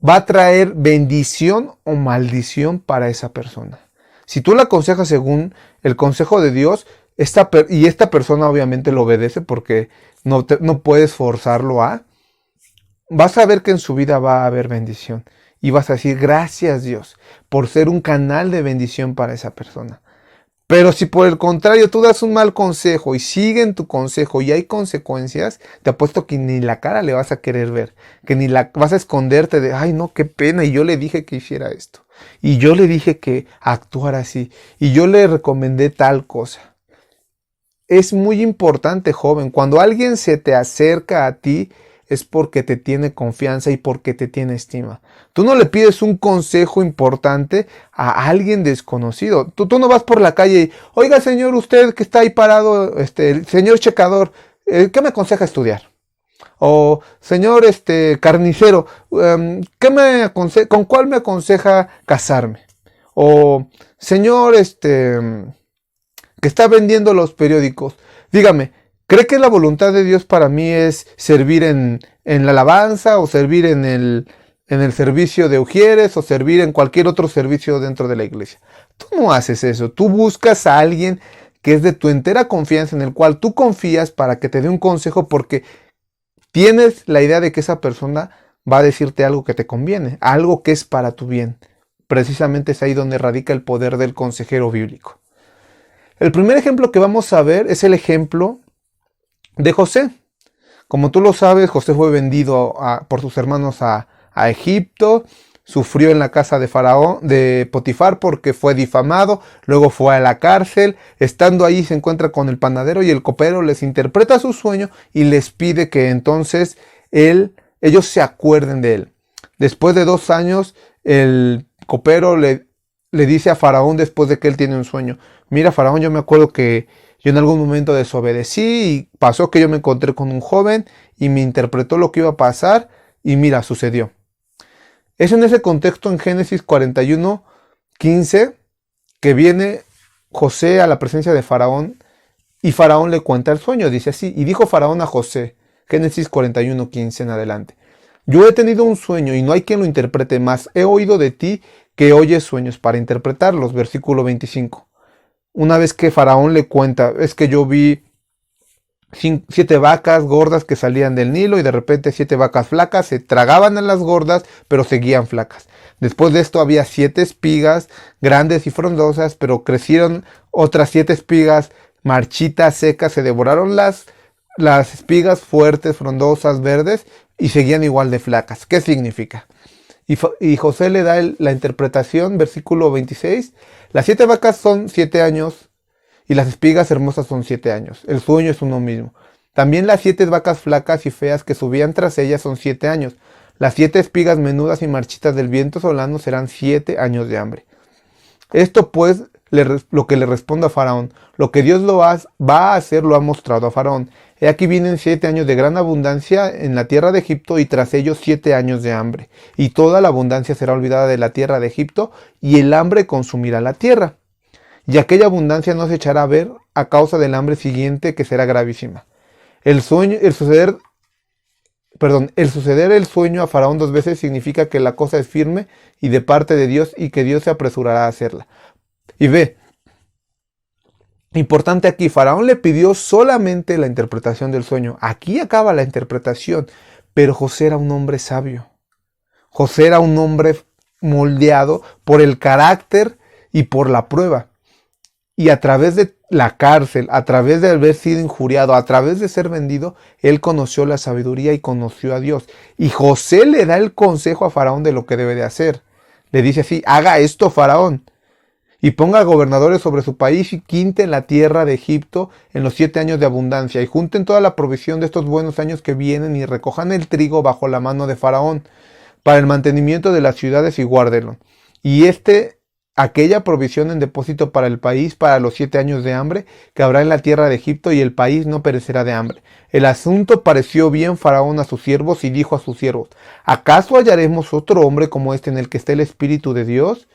va a traer bendición o maldición para esa persona. Si tú la aconsejas según el consejo de Dios, y esta persona obviamente lo obedece porque no puedes forzarlo vas a ver que en su vida va a haber bendición. Y vas a decir: gracias Dios por ser un canal de bendición para esa persona. Pero si por el contrario tú das un mal consejo y siguen tu consejo y hay consecuencias, te apuesto que ni la cara le vas a querer ver, que ni la vas a esconderte de, ay no, qué pena, y yo le dije que hiciera esto, y yo le dije que actuara así, y yo le recomendé tal cosa. Es muy importante, joven, cuando alguien se te acerca a ti, es porque te tiene confianza y porque te tiene estima. Tú no le pides un consejo importante a alguien desconocido. Tú no vas por la calle y, oiga señor, usted que está ahí parado, el señor checador, ¿qué me aconseja estudiar? O señor carnicero, ¿con cuál me aconseja casarme? O señor que está vendiendo los periódicos, dígame, ¿cree que la voluntad de Dios para mí es servir en la alabanza o servir en el servicio de ujieres o servir en cualquier otro servicio dentro de la iglesia? Tú no haces eso, tú buscas a alguien que es de tu entera confianza, en el cual tú confías para que te dé un consejo porque tienes la idea de que esa persona va a decirte algo que te conviene, algo que es para tu bien. Precisamente es ahí donde radica el poder del consejero bíblico. El primer ejemplo que vamos a ver es el ejemplo de José. Como tú lo sabes, José fue vendido por sus hermanos a Egipto, sufrió en la casa de Faraón, de Potifar, porque fue difamado, luego fue a la cárcel, estando ahí se encuentra con el panadero y el copero les interpreta su sueño y les pide que entonces ellos se acuerden de él. Después de 2 años, el copero le dice a Faraón después de que él tiene un sueño, mira Faraón, yo me acuerdo que yo en algún momento desobedecí y pasó que yo me encontré con un joven y me interpretó lo que iba a pasar y mira, sucedió. Es en ese contexto en Génesis 41:15 que viene José a la presencia de Faraón y Faraón le cuenta el sueño, dice así, y dijo Faraón a José, Génesis 41:15 en adelante, yo he tenido un sueño y no hay quien lo interprete más, he oído de ti que oyes sueños para interpretarlos, versículo 25. Una vez que Faraón le cuenta, es que yo vi 7 vacas gordas que salían del Nilo y de repente 7 vacas flacas se tragaban a las gordas, pero seguían flacas. Después de esto había 7 espigas grandes y frondosas, pero crecieron otras 7 espigas marchitas, secas, se devoraron las espigas fuertes, frondosas, verdes y seguían igual de flacas. ¿Qué significa? Y José le da la interpretación, versículo 26. Las 7 vacas son 7 años y las espigas hermosas son 7 años. El sueño es uno mismo. También las 7 vacas flacas y feas que subían tras ellas son 7 años. Las 7 espigas menudas y marchitas del viento solano serán 7 años de hambre. Esto pues lo que le respondo a Faraón. Lo que Dios va a hacer lo ha mostrado a Faraón. He aquí vienen 7 años de gran abundancia en la tierra de Egipto y tras ellos 7 años de hambre. Y toda la abundancia será olvidada de la tierra de Egipto y el hambre consumirá la tierra. Y aquella abundancia no se echará a ver a causa del hambre siguiente que será gravísima. El suceder el sueño a Faraón 2 veces significa que la cosa es firme y de parte de Dios y que Dios se apresurará a hacerla. Y ve, importante aquí, Faraón le pidió solamente la interpretación del sueño. Aquí acaba la interpretación, pero José era un hombre sabio. José era un hombre moldeado por el carácter y por la prueba. Y a través de la cárcel, a través de haber sido injuriado, a través de ser vendido, él conoció la sabiduría y conoció a Dios. Y José le da el consejo a Faraón de lo que debe de hacer. Le dice así, haga esto Faraón, y ponga gobernadores sobre su país y quinte la tierra de Egipto en los 7 años de abundancia, y junten toda la provisión de estos buenos años que vienen y recojan el trigo bajo la mano de Faraón, para el mantenimiento de las ciudades y guárdenlo. Y aquella provisión en depósito para el país para los 7 años de hambre que habrá en la tierra de Egipto y el país no perecerá de hambre. El asunto pareció bien Faraón a sus siervos y dijo a sus siervos, ¿acaso hallaremos otro hombre como este en el que esté el Espíritu de Dios?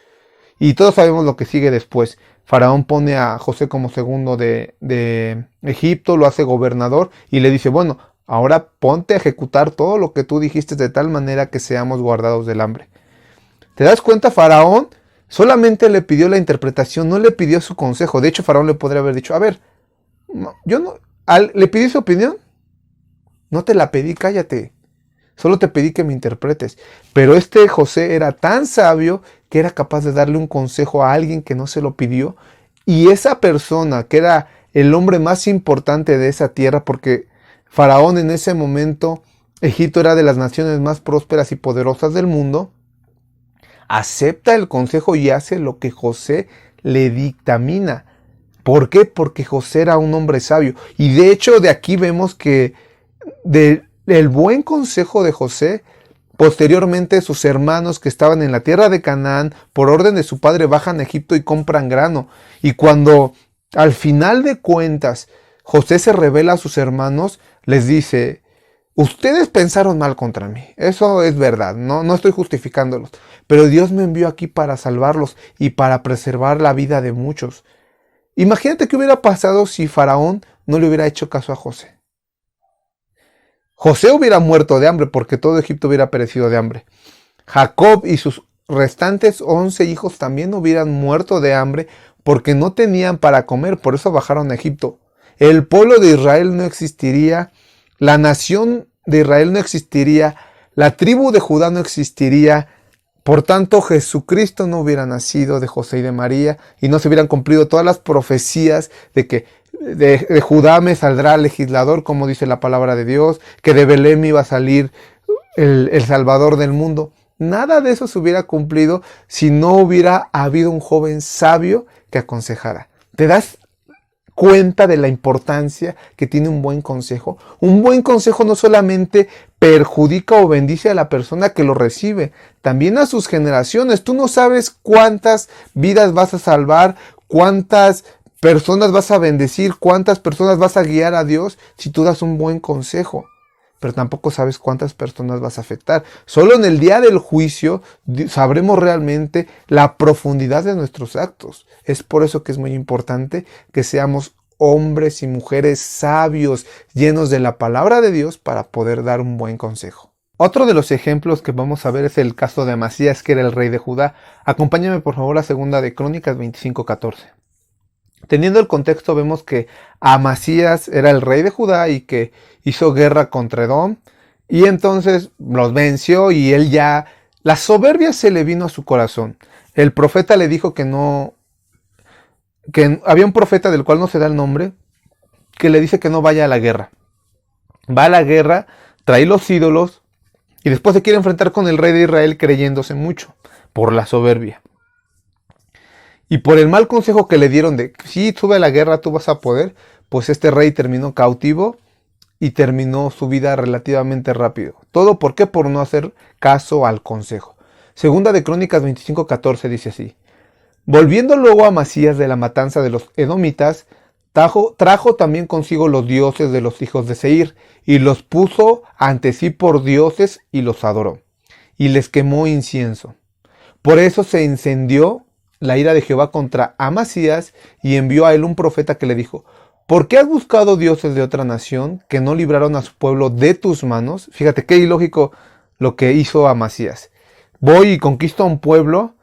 Y todos sabemos lo que sigue después. Faraón pone a José como segundo de Egipto, lo hace gobernador y le dice, bueno, ahora ponte a ejecutar todo lo que tú dijiste de tal manera que seamos guardados del hambre. ¿Te das cuenta? Faraón solamente le pidió la interpretación, no le pidió su consejo. De hecho, Faraón le podría haber dicho, a ver, yo no, ¿le pedí su opinión? No te la pedí, cállate. Solo te pedí que me interpretes. Pero José era tan sabio que era capaz de darle un consejo a alguien que no se lo pidió Y esa persona, que era el hombre más importante de esa tierra, porque Faraón en ese momento, Egipto era de las naciones más prósperas y poderosas del mundo, acepta el consejo y hace lo que José le dictamina. ¿Por qué? Porque José era un hombre sabio. Y de hecho de aquí vemos que del buen consejo de José, posteriormente sus hermanos que estaban en la tierra de Canaán, por orden de su padre, bajan a Egipto y compran grano. Y cuando al final de cuentas José se revela a sus hermanos, les dice: ustedes pensaron mal contra mí, eso es verdad, no estoy justificándolos, pero Dios me envió aquí para salvarlos y para preservar la vida de muchos. Imagínate qué hubiera pasado si Faraón no le hubiera hecho caso a José. José hubiera muerto de hambre porque todo Egipto hubiera perecido de hambre. Jacob y sus restantes 11 hijos también hubieran muerto de hambre porque no tenían para comer, por eso bajaron a Egipto. El pueblo de Israel no existiría, la nación de Israel no existiría, la tribu de Judá no existiría. Por tanto, Jesucristo no hubiera nacido de José y de María y no se hubieran cumplido todas las profecías de que de Judá me saldrá legislador, como dice la palabra de Dios, que de Belén iba a salir el Salvador del mundo. Nada de eso se hubiera cumplido si no hubiera habido un joven sabio que aconsejara. ¿Te das cuenta de la importancia que tiene un buen consejo? Un buen consejo no solamente perjudica o bendice a la persona que lo recibe, también a sus generaciones. Tú no sabes cuántas vidas vas a salvar, cuántas personas vas a bendecir, cuántas personas vas a guiar a Dios si tú das un buen consejo. Pero tampoco sabes cuántas personas vas a afectar. Solo en el día del juicio sabremos realmente la profundidad de nuestros actos. Es por eso que es muy importante que seamos hombres y mujeres sabios, llenos de la palabra de Dios para poder dar un buen consejo. Otro de los ejemplos que vamos a ver es el caso de Amasías, que era el rey de Judá. Acompáñame por favor a segunda de Crónicas 25:14. Teniendo el contexto, vemos que Amasías era el rey de Judá y que hizo guerra contra Edom, y entonces los venció y él ya, la soberbia se le vino a su corazón. El profeta le dijo que había un profeta del cual no se da el nombre, que le dice que no vaya a la guerra. Va a la guerra, trae los ídolos y después se quiere enfrentar con el rey de Israel creyéndose mucho por la soberbia. Y por el mal consejo que le dieron de, si sube a la guerra tú vas a poder, pues este rey terminó cautivo y terminó su vida relativamente rápido. ¿Todo por qué? Por no hacer caso al consejo. Segunda de Crónicas 25:14 dice así: volviendo luego a Amasías de la matanza de los edomitas, trajo también consigo los dioses de los hijos de Seir, y los puso ante sí por dioses y los adoró, y les quemó incienso. Por eso se encendió la ira de Jehová contra Amasías y envió a él un profeta que le dijo: ¿por qué has buscado dioses de otra nación que no libraron a su pueblo de tus manos? Fíjate qué ilógico lo que hizo Amasías. Voy y conquisto a un pueblo,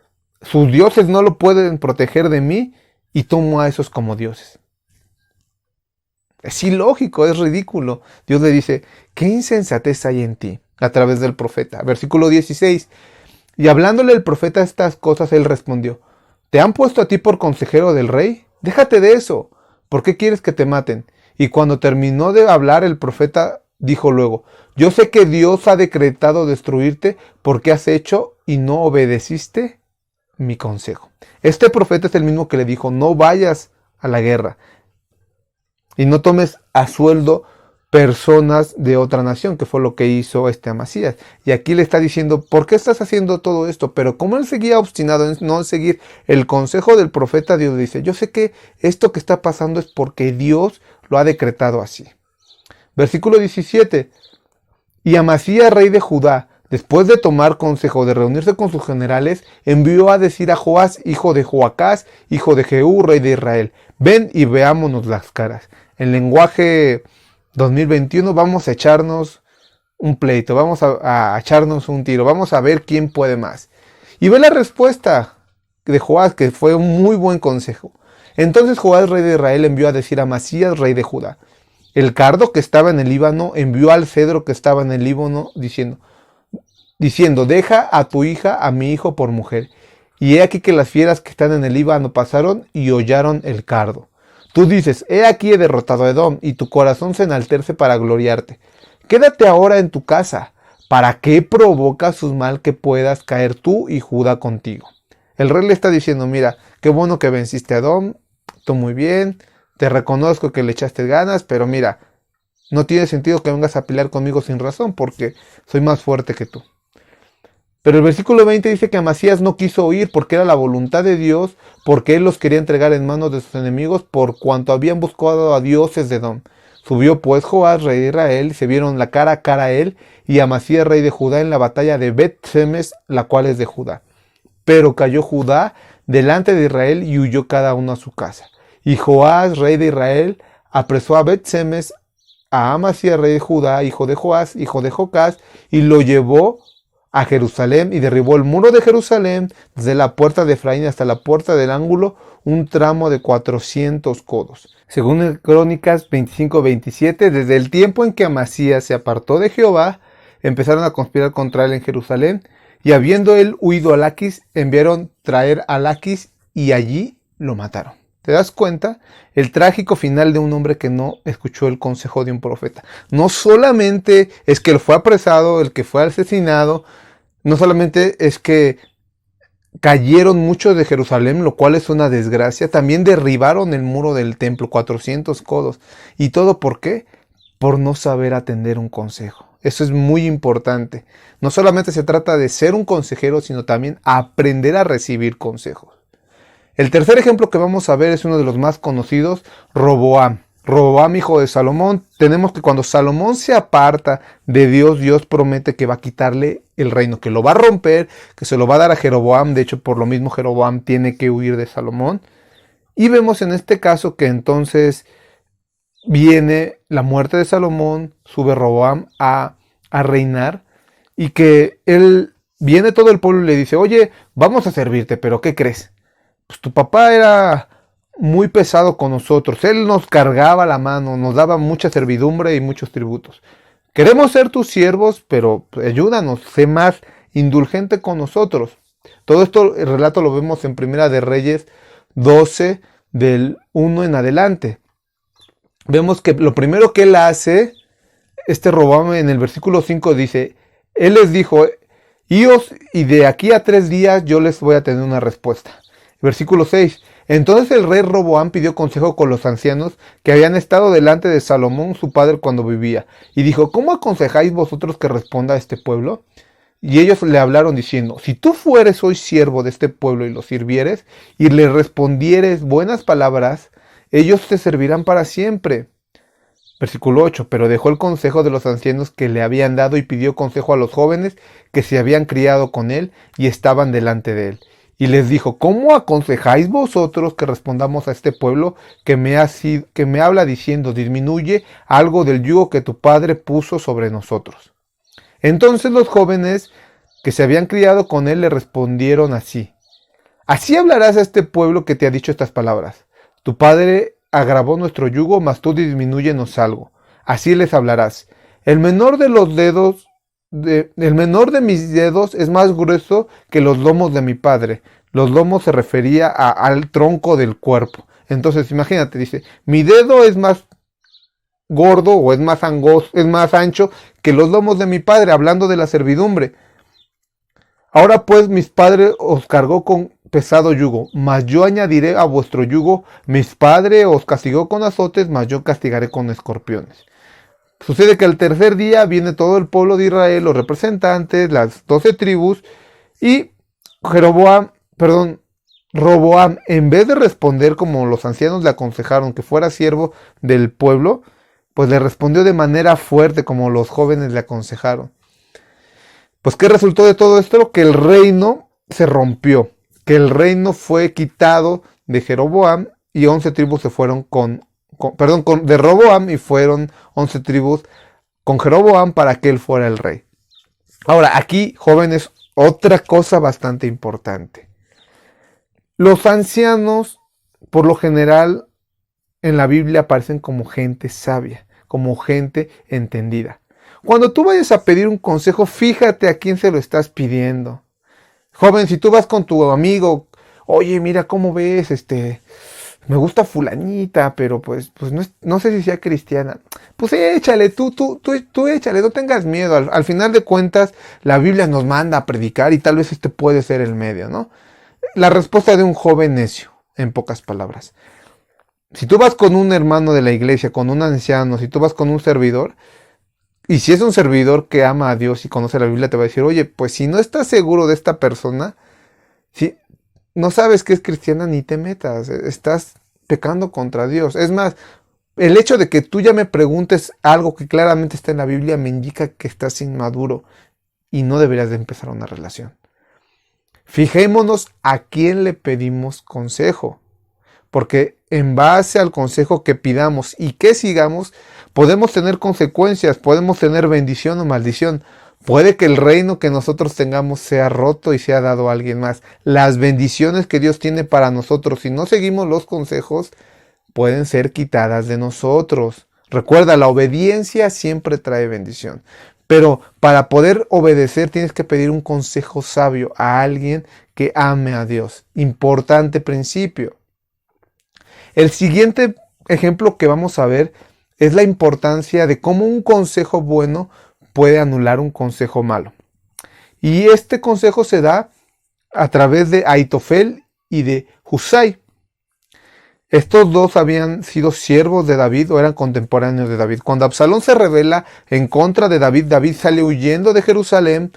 sus dioses no lo pueden proteger de mí y tomo a esos como dioses. Es ilógico, es ridículo. Dios le dice: ¿qué insensatez hay en ti? A través del profeta. Versículo 16. Y hablándole el profeta estas cosas, él respondió: ¿te han puesto a ti por consejero del rey? Déjate de eso. ¿Por qué quieres que te maten? Y cuando terminó de hablar, el profeta dijo luego: yo sé que Dios ha decretado destruirte porque has hecho y no obedeciste mi consejo. Este profeta es el mismo que le dijo: no vayas a la guerra y no tomes a sueldo personas de otra nación, que fue lo que hizo Amasías. Y aquí le está diciendo: ¿por qué estás haciendo todo esto? Pero como él seguía obstinado en no seguir el consejo del profeta, Dios dice: yo sé que esto que está pasando es porque Dios lo ha decretado así. Versículo 17. Y Amasías, rey de Judá, después de tomar consejo, de reunirse con sus generales, envió a decir a Joás, hijo de Joacás, hijo de Jehú, rey de Israel: ven y veámonos las caras. En lenguaje 2021 vamos a echarnos un pleito, vamos a echarnos un tiro, vamos a ver quién puede más. Y ve la respuesta de Joás, que fue un muy buen consejo. Entonces Joás, rey de Israel, envió a decir a Amasías, rey de Judá: el cardo que estaba en el Líbano envió al cedro que estaba en el Líbano diciendo: deja a tu hija a mi hijo por mujer. y he aquí que las fieras que están en el Líbano pasaron y hollaron el cardo. Tú dices, he aquí he derrotado a Edom, y tu corazón se enaltece para gloriarte. Quédate ahora en tu casa. ¿Para qué provocas sus mal que puedas caer tú y Judá contigo? El rey le está diciendo, mira, qué bueno que venciste a Edom, tú muy bien, te reconozco que le echaste ganas, pero mira, no tiene sentido que vengas a pelear conmigo sin razón, porque soy más fuerte que tú. Pero el versículo 20 dice que Amasías no quiso oír porque era la voluntad de Dios, porque él los quería entregar en manos de sus enemigos, por cuanto habían buscado a dioses de Edom. Subió pues Joás, rey de Israel, y se vieron la cara a cara a él y Amasías, rey de Judá, en la batalla de Bet-Semes, la cual es de Judá. Pero cayó Judá delante de Israel y huyó cada uno a su casa. Y Joás, rey de Israel, apresó a Bet-Semes, a Amasías, rey de Judá, hijo de Joás, hijo de Jocás, y lo llevó a Jerusalén y derribó el muro de Jerusalén desde la puerta de Efraín hasta la puerta del ángulo, un tramo de 400 codos. Según Crónicas 25-27, desde el tiempo en que Amasías se apartó de Jehová, empezaron a conspirar contra él en Jerusalén, y habiendo él huido a Laquis, enviaron traer a Laquis y allí lo mataron. ¿Te das cuenta? El trágico final de un hombre que no escuchó el consejo de un profeta. No solamente es que él fue apresado, el que fue asesinado, no solamente es que cayeron muchos de Jerusalén, lo cual es una desgracia, también derribaron el muro del templo, 400 codos. ¿Y todo por qué? Por no saber atender un consejo. Eso es muy importante. No solamente se trata de ser un consejero, sino también aprender a recibir consejos. El tercer ejemplo que vamos a ver es uno de los más conocidos, Roboam. Roboam, hijo de Salomón. Tenemos que cuando Salomón se aparta de Dios, Dios promete que va a quitarle el reino, que lo va a romper, que se lo va a dar a Jeroboam. De hecho, por lo mismo Jeroboam tiene que huir de Salomón. Y vemos en este caso que entonces viene la muerte de Salomón, sube Roboam a reinar, y que él viene todo el pueblo y le dice, oye, vamos a servirte, pero ¿qué crees? Pues tu papá era muy pesado con nosotros, él nos cargaba la mano, nos daba mucha servidumbre y muchos tributos. Queremos ser tus siervos, pero ayúdanos, sé más indulgente con nosotros. Todo esto, el relato lo vemos en Primera de Reyes 12, del 1 en adelante. Vemos que lo primero que él hace, Roboam en el versículo 5 dice, él les dijo, ios y de aquí a 3 días yo les voy a tener una respuesta. Versículo 6. Entonces el rey Roboam pidió consejo con los ancianos que habían estado delante de Salomón su padre cuando vivía, y dijo, ¿cómo aconsejáis vosotros que responda a este pueblo? Y ellos le hablaron diciendo, si tú fueres hoy siervo de este pueblo y lo sirvieres, y le respondieres buenas palabras, ellos te servirán para siempre. Versículo 8. Pero dejó el consejo de los ancianos que le habían dado y pidió consejo a los jóvenes que se habían criado con él y estaban delante de él. Y les dijo, ¿cómo aconsejáis vosotros que respondamos a este pueblo que me habla diciendo, disminuye algo del yugo que tu padre puso sobre nosotros? Entonces los jóvenes que se habían criado con él le respondieron así, así hablarás a este pueblo que te ha dicho estas palabras. Tu padre agravó nuestro yugo, mas tú disminúyenos algo. Así les hablarás. El menor de mis dedos es más grueso que los lomos de mi padre. Los lomos se refería al tronco del cuerpo. Entonces imagínate, dice, mi dedo es más gordo o es más ancho que los lomos de mi padre, hablando de la servidumbre. Ahora pues mis padres os cargó con pesado yugo, mas yo añadiré a vuestro yugo, mis padres os castigó con azotes, mas yo castigaré con escorpiones. Sucede que al tercer día viene todo el pueblo de Israel, los representantes, las 12 tribus, y Roboam, en vez de responder como los ancianos le aconsejaron que fuera siervo del pueblo, pues le respondió de manera fuerte como los jóvenes le aconsejaron. Pues ¿qué resultó de todo esto? Que el reino se rompió, que el reino fue quitado de Jeroboam y 11 tribus se fueron de Roboam y fueron 11 tribus con Jeroboam para que él fuera el rey. Ahora, aquí, jóvenes, otra cosa bastante importante. Los ancianos, por lo general, en la Biblia aparecen como gente sabia, como gente entendida. Cuando tú vayas a pedir un consejo, fíjate a quién se lo estás pidiendo. Joven, si tú vas con tu amigo, oye, mira, ¿cómo ves? Me gusta fulanita, pero pues no sé si sea cristiana. Pues échale, tú échale, no tengas miedo. Al final de cuentas, la Biblia nos manda a predicar y tal vez este puede ser el medio, ¿no? La respuesta de un joven necio, en pocas palabras. Si tú vas con un hermano de la iglesia, con un anciano, si tú vas con un servidor, y si es un servidor que ama a Dios y conoce la Biblia, te va a decir, oye, pues si no estás seguro de esta persona, si no sabes que es cristiana, ni te metas, estás pecando contra Dios. Es más, el hecho de que tú ya me preguntes algo que claramente está en la Biblia me indica que estás inmaduro y no deberías de empezar una relación. Fijémonos a quién le pedimos consejo, porque en base al consejo que pidamos y que sigamos, podemos tener consecuencias, podemos tener bendición o maldición. Puede que el reino que nosotros tengamos sea roto y sea dado a alguien más. Las bendiciones que Dios tiene para nosotros, si no seguimos los consejos, pueden ser quitadas de nosotros. Recuerda, la obediencia siempre trae bendición. Pero para poder obedecer tienes que pedir un consejo sabio a alguien que ame a Dios. Importante principio. El siguiente ejemplo que vamos a ver es la importancia de cómo un consejo bueno puede anular un consejo malo. Y este consejo se da a través de Aitofel y de Husai. Estos dos habían sido siervos de David o eran contemporáneos de David. Cuando Absalón se rebela en contra de David, David sale huyendo de Jerusalén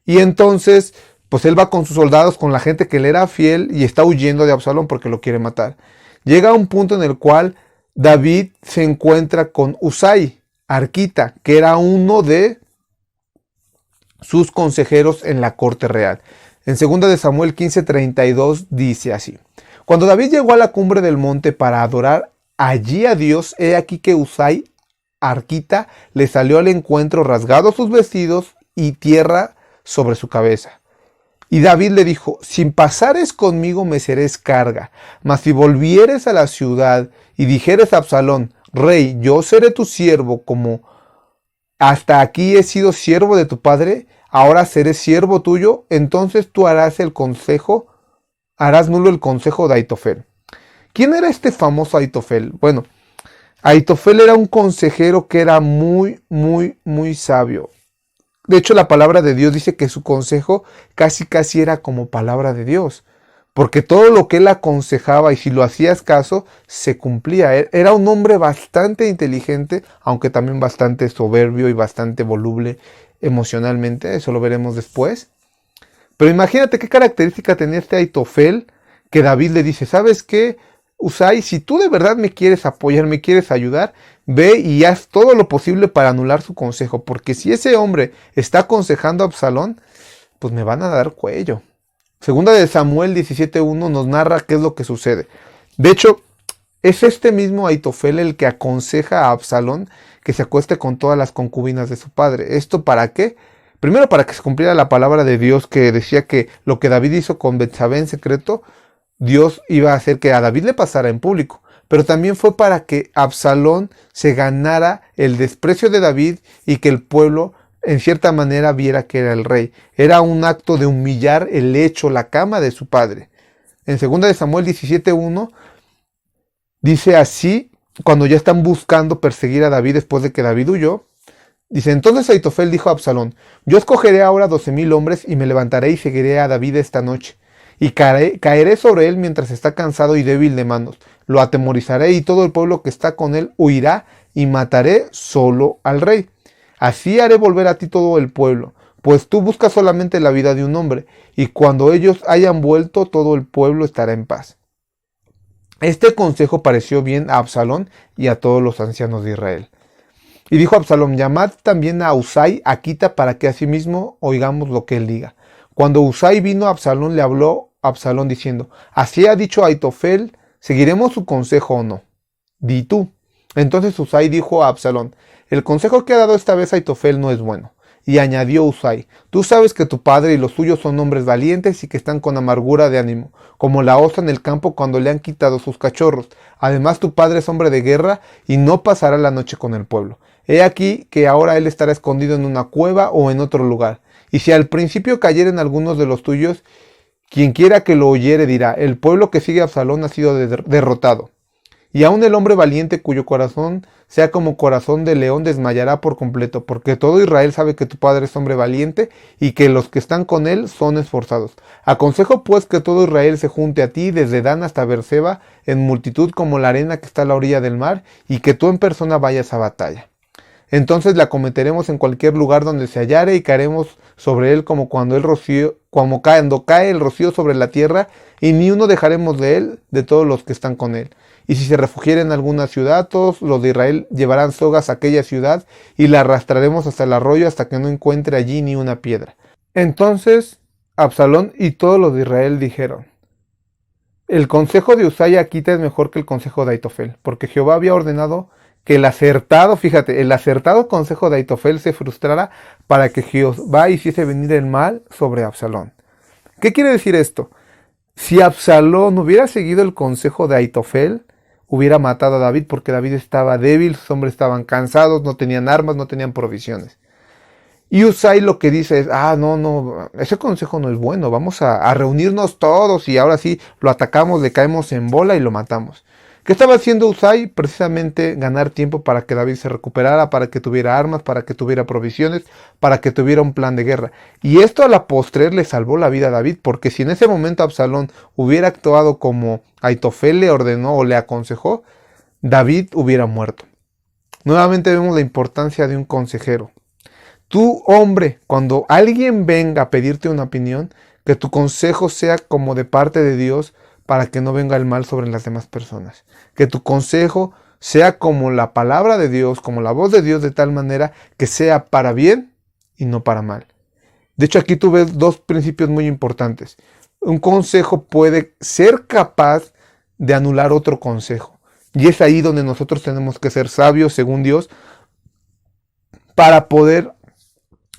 y entonces pues él va con sus soldados, con la gente que le era fiel y está huyendo de Absalón porque lo quiere matar. Llega a un punto en el cual David se encuentra con Husai, arquita, que era uno de sus consejeros en la corte real. En 2 de Samuel 15:32 dice así: Cuando David llegó a la cumbre del monte para adorar allí a Dios, he aquí que Husai, arquita, le salió al encuentro rasgado sus vestidos y tierra sobre su cabeza. Y David le dijo: si pasares conmigo me seréis carga, mas si volvieres a la ciudad y dijeres a Absalón: rey, yo seré tu siervo, como hasta aquí he sido siervo de tu padre, ahora seré siervo tuyo, entonces tú harás nulo el consejo de Aitofel. ¿Quién era este famoso Aitofel? Bueno, Aitofel era un consejero que era muy sabio. De hecho, la palabra de Dios dice que su consejo casi era como palabra de Dios, porque todo lo que él aconsejaba y si lo hacías caso, se cumplía. Era un hombre bastante inteligente, aunque también bastante soberbio y bastante voluble emocionalmente, eso lo veremos después. Pero imagínate qué característica tenía este Aitofel, que David le dice: ¿sabes qué, Husai? Si tú de verdad me quieres apoyar, me quieres ayudar, ve y haz todo lo posible para anular su consejo, porque si ese hombre está aconsejando a Absalón, pues me van a dar cuello. Segunda de Samuel 17:1 nos narra qué es lo que sucede. De hecho, es este mismo Aitofel el que aconseja a Absalón que se acueste con todas las concubinas de su padre. ¿Esto para qué? Primero, para que se cumpliera la palabra de Dios que decía que lo que David hizo con Betsabé en secreto, Dios iba a hacer que a David le pasara en público. Pero también fue para que Absalón se ganara el desprecio de David y que el pueblo en cierta manera viera que era el rey. Era un acto de humillar el hecho, la cama de su padre. En 2 de Samuel 17:1 dice así, cuando ya están buscando perseguir a David después de que David huyó. Dice: entonces Aitofel dijo a Absalón: yo escogeré ahora 12,000 hombres y me levantaré y seguiré a David esta noche. Y caeré sobre él mientras está cansado y débil de manos. Lo atemorizaré y todo el pueblo que está con él huirá y mataré solo al rey. Así haré volver a ti todo el pueblo, pues tú buscas solamente la vida de un hombre, y cuando ellos hayan vuelto todo el pueblo estará en paz. Este consejo pareció bien a Absalón y a todos los ancianos de Israel. Y dijo Absalón: llamad también a Husai, Arquita, para que asimismo oigamos lo que él diga. Cuando Husai vino a Absalón, le habló a Absalón diciendo: así ha dicho Aitofel, ¿seguiremos su consejo o no? Di tú. Entonces Husai dijo a Absalón: el consejo que ha dado esta vez Aitofel no es bueno. Y añadió Husai: tú sabes que tu padre y los suyos son hombres valientes y que están con amargura de ánimo, como la osa en el campo cuando le han quitado sus cachorros. Además tu padre es hombre de guerra y no pasará la noche con el pueblo. He aquí que ahora él estará escondido en una cueva o en otro lugar. Y si al principio cayeren algunos de los tuyos, quien quiera que lo oyere dirá, el pueblo que sigue a Absalón ha sido derrotado. Y aun el hombre valiente cuyo corazón sea como corazón de león desmayará por completo, porque todo Israel sabe que tu padre es hombre valiente y que los que están con él son esforzados. Aconsejo pues que todo Israel se junte a ti desde Dan hasta Beerseba en multitud como la arena que está a la orilla del mar, y que tú en persona vayas a batalla. Entonces la cometeremos en cualquier lugar donde se hallare y caeremos sobre él como cuando cae el rocío sobre la tierra, y ni uno dejaremos de él, de todos los que están con él. Y si se refugiara en alguna ciudad, todos los de Israel llevarán sogas a aquella ciudad y la arrastraremos hasta el arroyo hasta que no encuentre allí ni una piedra. Entonces Absalón y todos los de Israel dijeron, el consejo de Usai Achita es mejor que el consejo de Ahitofel, porque Jehová había ordenado que el acertado consejo de Ahitofel se frustrara para que Jehová hiciese venir el mal sobre Absalón. ¿Qué quiere decir esto? Si Absalón hubiera seguido el consejo de Ahitofel, hubiera matado a David, porque David estaba débil, sus hombres estaban cansados, no tenían armas, no tenían provisiones. Y Usai lo que dice es, no, ese consejo no es bueno, vamos a reunirnos todos y ahora sí lo atacamos, le caemos en bola y lo matamos. ¿Qué estaba haciendo Usai? Precisamente ganar tiempo para que David se recuperara, para que tuviera armas, para que tuviera provisiones, para que tuviera un plan de guerra. Y esto a la postre le salvó la vida a David, porque si en ese momento Absalón hubiera actuado como Ahitofel le ordenó o le aconsejó, David hubiera muerto. Nuevamente vemos la importancia de un consejero. Tú, hombre, cuando alguien venga a pedirte una opinión, que tu consejo sea como de parte de Dios, para que no venga el mal sobre las demás personas. Que tu consejo sea como la palabra de Dios, como la voz de Dios, de tal manera que sea para bien y no para mal. De hecho, aquí tú ves dos principios muy importantes. Un consejo puede ser capaz de anular otro consejo. Y es ahí donde nosotros tenemos que ser sabios, según Dios, para poder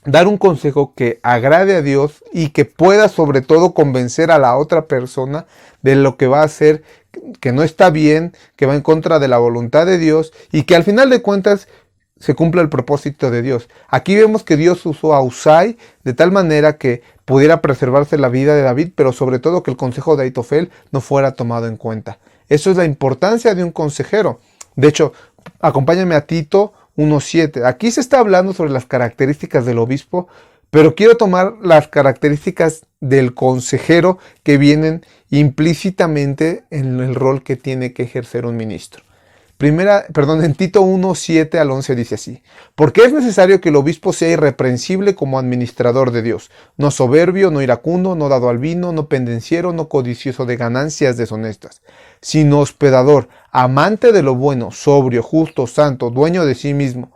dar un consejo que agrade a Dios y que pueda sobre todo convencer a la otra persona de lo que va a hacer, que no está bien, que va en contra de la voluntad de Dios y que al final de cuentas se cumpla el propósito de Dios. Aquí vemos que Dios usó a Usai de tal manera que pudiera preservarse la vida de David, pero sobre todo que el consejo de Ahitofel no fuera tomado en cuenta. Eso es la importancia de un consejero. De hecho, acompáñame a Tito 1.7. Aquí se está hablando sobre las características del obispo, pero quiero tomar las características del consejero que vienen implícitamente en el rol que tiene que ejercer un ministro. En Tito 1.7 al 11 dice así: porque es necesario que el obispo sea irreprensible como administrador de Dios, no soberbio, no iracundo, no dado al vino, no pendenciero, no codicioso de ganancias deshonestas, sino hospedador, amante de lo bueno, sobrio, justo, santo, dueño de sí mismo.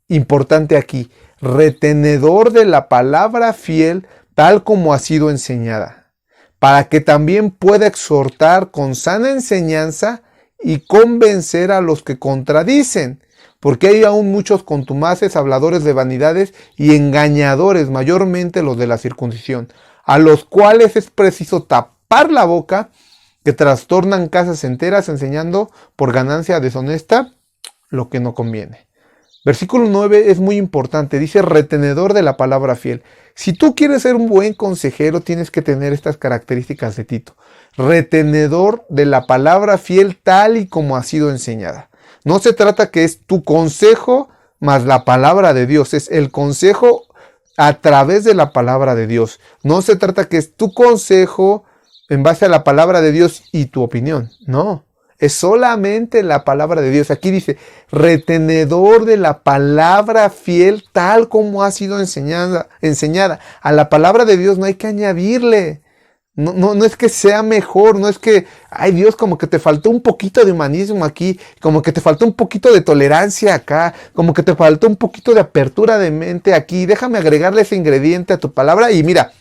Importante aquí, retenedor de la palabra fiel tal como ha sido enseñada, para que también pueda exhortar con sana enseñanza y convencer a los que contradicen, porque hay aún muchos contumaces, habladores de vanidades y engañadores, mayormente los de la circuncisión, a los cuales es preciso tapar la boca, que trastornan casas enteras enseñando por ganancia deshonesta lo que no conviene. Versículo 9 es muy importante, dice retenedor de la palabra fiel. Si tú quieres ser un buen consejero, tienes que tener estas características de Tito. Retenedor de la palabra fiel tal y como ha sido enseñada. No se trata que es tu consejo más la palabra de Dios, es el consejo a través de la palabra de Dios. No se trata que es tu consejo en base a la palabra de Dios y tu opinión, no. Es solamente la palabra de Dios. Aquí dice, retenedor de la palabra fiel tal como ha sido enseñada. A la palabra de Dios no hay que añadirle. No es que sea mejor, no es que, ay Dios, como que te faltó un poquito de humanismo aquí, como que te faltó un poquito de tolerancia acá, como que te faltó un poquito de apertura de mente aquí. Déjame agregarle ese ingrediente a tu palabra y mira,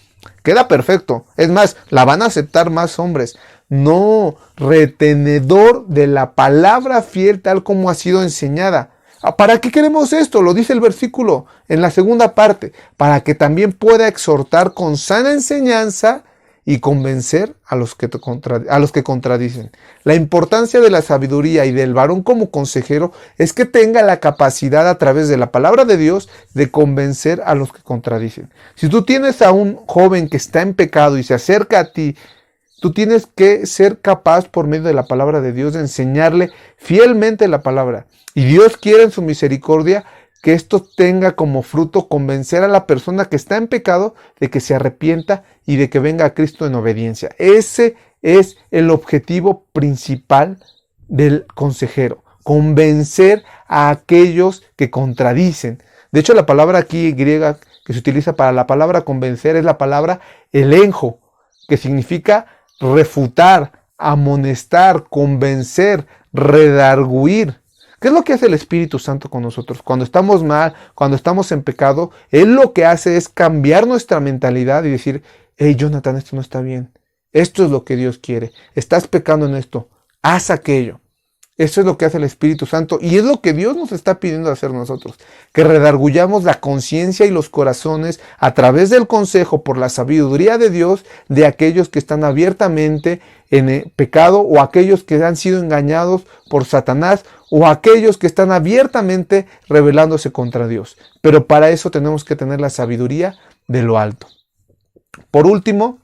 queda perfecto. Es más, la van a aceptar más hombres. No, retenedor de la palabra fiel tal como ha sido enseñada. ¿Para qué queremos esto? Lo dice el versículo en la segunda parte. Para que también pueda exhortar con sana enseñanza y convencer a los que contradicen. La importancia de la sabiduría y del varón como consejero es que tenga la capacidad a través de la palabra de Dios de convencer a los que contradicen. Si tú tienes a un joven que está en pecado y se acerca a ti, tú tienes que ser capaz por medio de la palabra de Dios de enseñarle fielmente la palabra. Y Dios quiere en su misericordia que esto tenga como fruto convencer a la persona que está en pecado de que se arrepienta y de que venga a Cristo en obediencia. Ese es el objetivo principal del consejero, convencer a aquellos que contradicen. De hecho, la palabra aquí griega que se utiliza para la palabra convencer es la palabra elenjo, que significa refutar, amonestar, convencer, redarguir. ¿Qué es lo que hace el Espíritu Santo con nosotros? Cuando estamos mal, cuando estamos en pecado, Él lo que hace es cambiar nuestra mentalidad y decir, hey Jonathan, esto no está bien. Esto es lo que Dios quiere. Estás pecando en esto. Haz aquello. Eso es lo que hace el Espíritu Santo y es lo que Dios nos está pidiendo hacer nosotros. Que redarguyamos la conciencia y los corazones a través del consejo por la sabiduría de Dios de aquellos que están abiertamente en el pecado o aquellos que han sido engañados por Satanás o aquellos que están abiertamente rebelándose contra Dios. Pero para eso tenemos que tener la sabiduría de lo alto. Por último,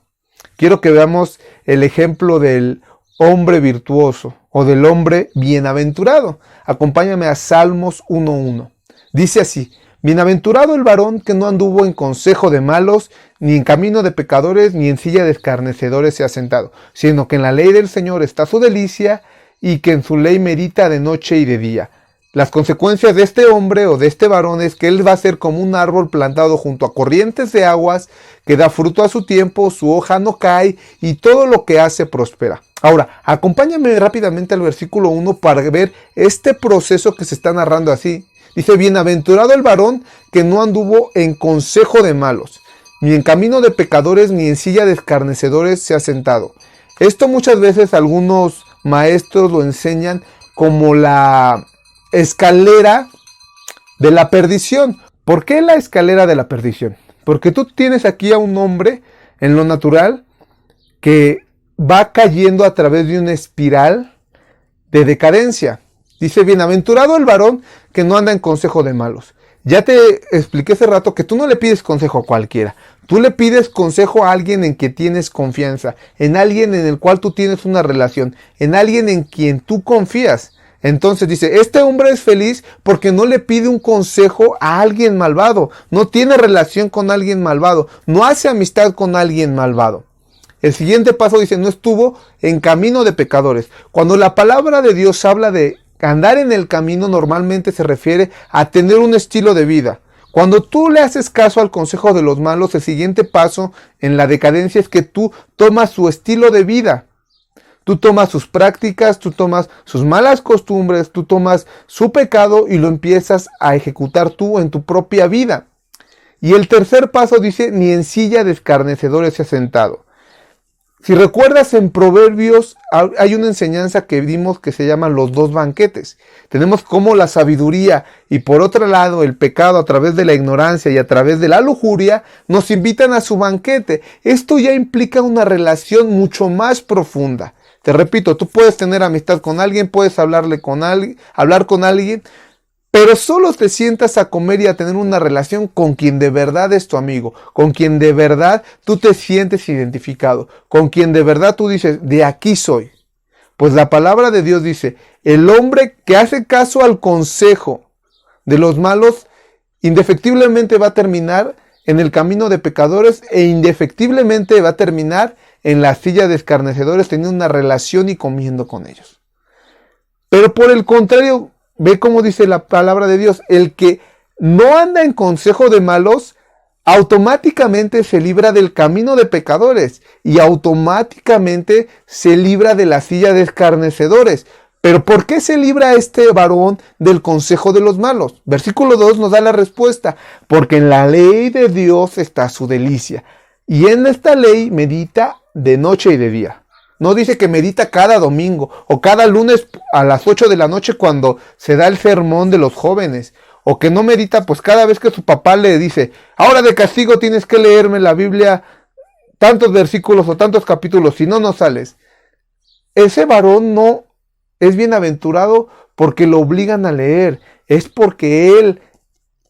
quiero que veamos el ejemplo del hombre virtuoso o del hombre bienaventurado. Acompáñame a Salmos 1:1. Dice así: bienaventurado el varón que no anduvo en consejo de malos, ni en camino de pecadores, ni en silla de escarnecedores se ha sentado, sino que en la ley del Señor está su delicia, y que en su ley medita de noche y de día. Las consecuencias de este hombre o de este varón es que él va a ser como un árbol plantado junto a corrientes de aguas, que da fruto a su tiempo, su hoja no cae, y todo lo que hace prospera. Ahora, acompáñame rápidamente al versículo 1 para ver este proceso que se está narrando así. Dice, bienaventurado el varón que no anduvo en consejo de malos, ni en camino de pecadores, ni en silla de escarnecedores se ha sentado. Esto muchas veces algunos maestros lo enseñan como la escalera de la perdición. ¿Por qué la escalera de la perdición? Porque tú tienes aquí a un hombre en lo natural que va cayendo a través de una espiral de decadencia. Dice, bienaventurado el varón que no anda en consejo de malos. Ya te expliqué hace rato que tú no le pides consejo a cualquiera. Tú le pides consejo a alguien en que tienes confianza, en alguien en el cual tú tienes una relación, en alguien en quien tú confías. Entonces dice, este hombre es feliz porque no le pide un consejo a alguien malvado, no tiene relación con alguien malvado, no hace amistad con alguien malvado. El siguiente paso dice, no estuvo en camino de pecadores. Cuando la palabra de Dios habla de andar en el camino, normalmente se refiere a tener un estilo de vida. Cuando tú le haces caso al consejo de los malos, el siguiente paso en la decadencia es que tú tomas su estilo de vida. Tú tomas sus prácticas, tú tomas sus malas costumbres, tú tomas su pecado y lo empiezas a ejecutar tú en tu propia vida. Y el tercer paso dice, ni en silla de escarnecedores se ha sentado. Si recuerdas, en Proverbios hay una enseñanza que vimos que se llaman los dos banquetes. Tenemos como la sabiduría y por otro lado el pecado a través de la ignorancia y a través de la lujuria nos invitan a su banquete. Esto ya implica una relación mucho más profunda. Te repito, tú puedes tener amistad con alguien, puedes hablar con alguien, pero solo te sientas a comer y a tener una relación con quien de verdad es tu amigo, con quien de verdad tú te sientes identificado, con quien de verdad tú dices, de aquí soy. Pues la palabra de Dios dice, el hombre que hace caso al consejo de los malos, indefectiblemente va a terminar en el camino de pecadores e indefectiblemente va a terminar en la silla de escarnecedores teniendo una relación y comiendo con ellos. Pero por el contrario, ve cómo dice la palabra de Dios, el que no anda en consejo de malos, automáticamente se libra del camino de pecadores y automáticamente se libra de la silla de escarnecedores. Pero ¿por qué se libra este varón del consejo de los malos? Versículo 2 nos da la respuesta, porque en la ley de Dios está su delicia, y en esta ley medita de noche y de día. No dice que medita cada domingo o cada lunes a las 8 de la noche cuando se da el sermón de los jóvenes. O que no medita pues cada vez que su papá le dice, ahora de castigo tienes que leerme la Biblia tantos versículos o tantos capítulos, si no, no sales. Ese varón no es bienaventurado porque lo obligan a leer, es porque él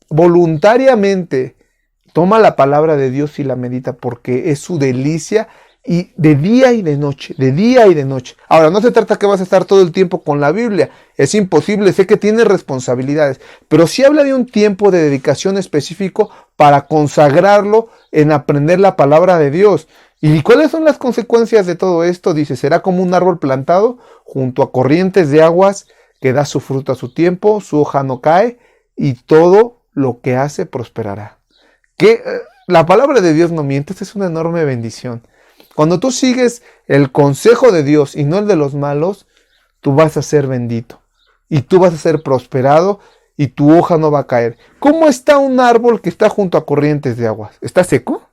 voluntariamente toma la palabra de Dios y la medita porque es su delicia, y de día y de noche, de día y de noche. Ahora, no se trata que vas a estar todo el tiempo con la Biblia, es imposible, sé que tienes responsabilidades, pero sí habla de un tiempo de dedicación específico para consagrarlo en aprender la palabra de Dios. ¿Y cuáles son las consecuencias de todo esto? Dice, será como un árbol plantado junto a corrientes de aguas que da su fruto a su tiempo, su hoja no cae y todo lo que hace prosperará. Que la palabra de Dios no miente, esta es una enorme bendición. Cuando tú sigues el consejo de Dios y no el de los malos, tú vas a ser bendito y tú vas a ser prosperado y tu hoja no va a caer. ¿Cómo está un árbol que está junto a corrientes de aguas? ¿Está seco?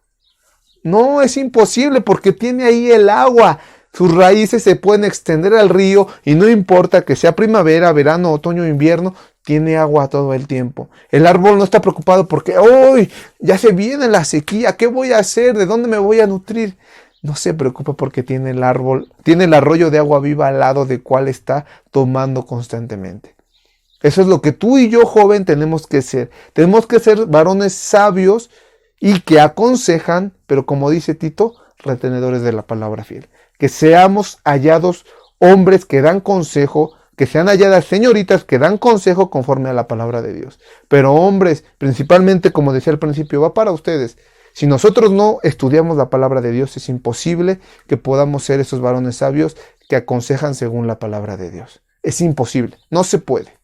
No, es imposible porque tiene ahí el agua. Sus raíces se pueden extender al río y no importa que sea primavera, verano, otoño o invierno, tiene agua todo el tiempo. El árbol no está preocupado porque hoy ya se viene la sequía, ¿qué voy a hacer? ¿De dónde me voy a nutrir? No se preocupa porque tiene el árbol, tiene el arroyo de agua viva al lado del cual está tomando constantemente. Eso es lo que tú y yo, joven, tenemos que ser. Tenemos que ser varones sabios y que aconsejan, pero como dice Tito, retenedores de la palabra fiel. Que seamos hallados hombres que dan consejo, que sean halladas señoritas que dan consejo conforme a la palabra de Dios. Pero hombres, principalmente, como decía al principio, va para ustedes. Si nosotros no estudiamos la palabra de Dios, es imposible que podamos ser esos varones sabios que aconsejan según la palabra de Dios. Es imposible, no se puede.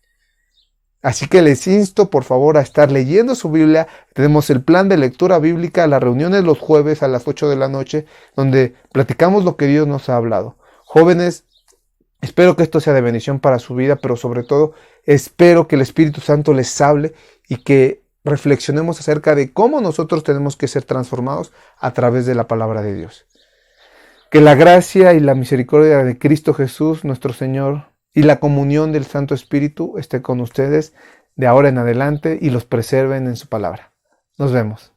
Así que les insto, por favor, a estar leyendo su Biblia. Tenemos el plan de lectura bíblica, las reuniones los jueves a las 8 de la noche, donde platicamos lo que Dios nos ha hablado. Jóvenes, espero que esto sea de bendición para su vida, pero sobre todo, espero que el Espíritu Santo les hable y que reflexionemos acerca de cómo nosotros tenemos que ser transformados a través de la palabra de Dios. Que la gracia y la misericordia de Cristo Jesús, nuestro Señor, y la comunión del Santo Espíritu esté con ustedes de ahora en adelante y los preserven en su palabra. Nos vemos.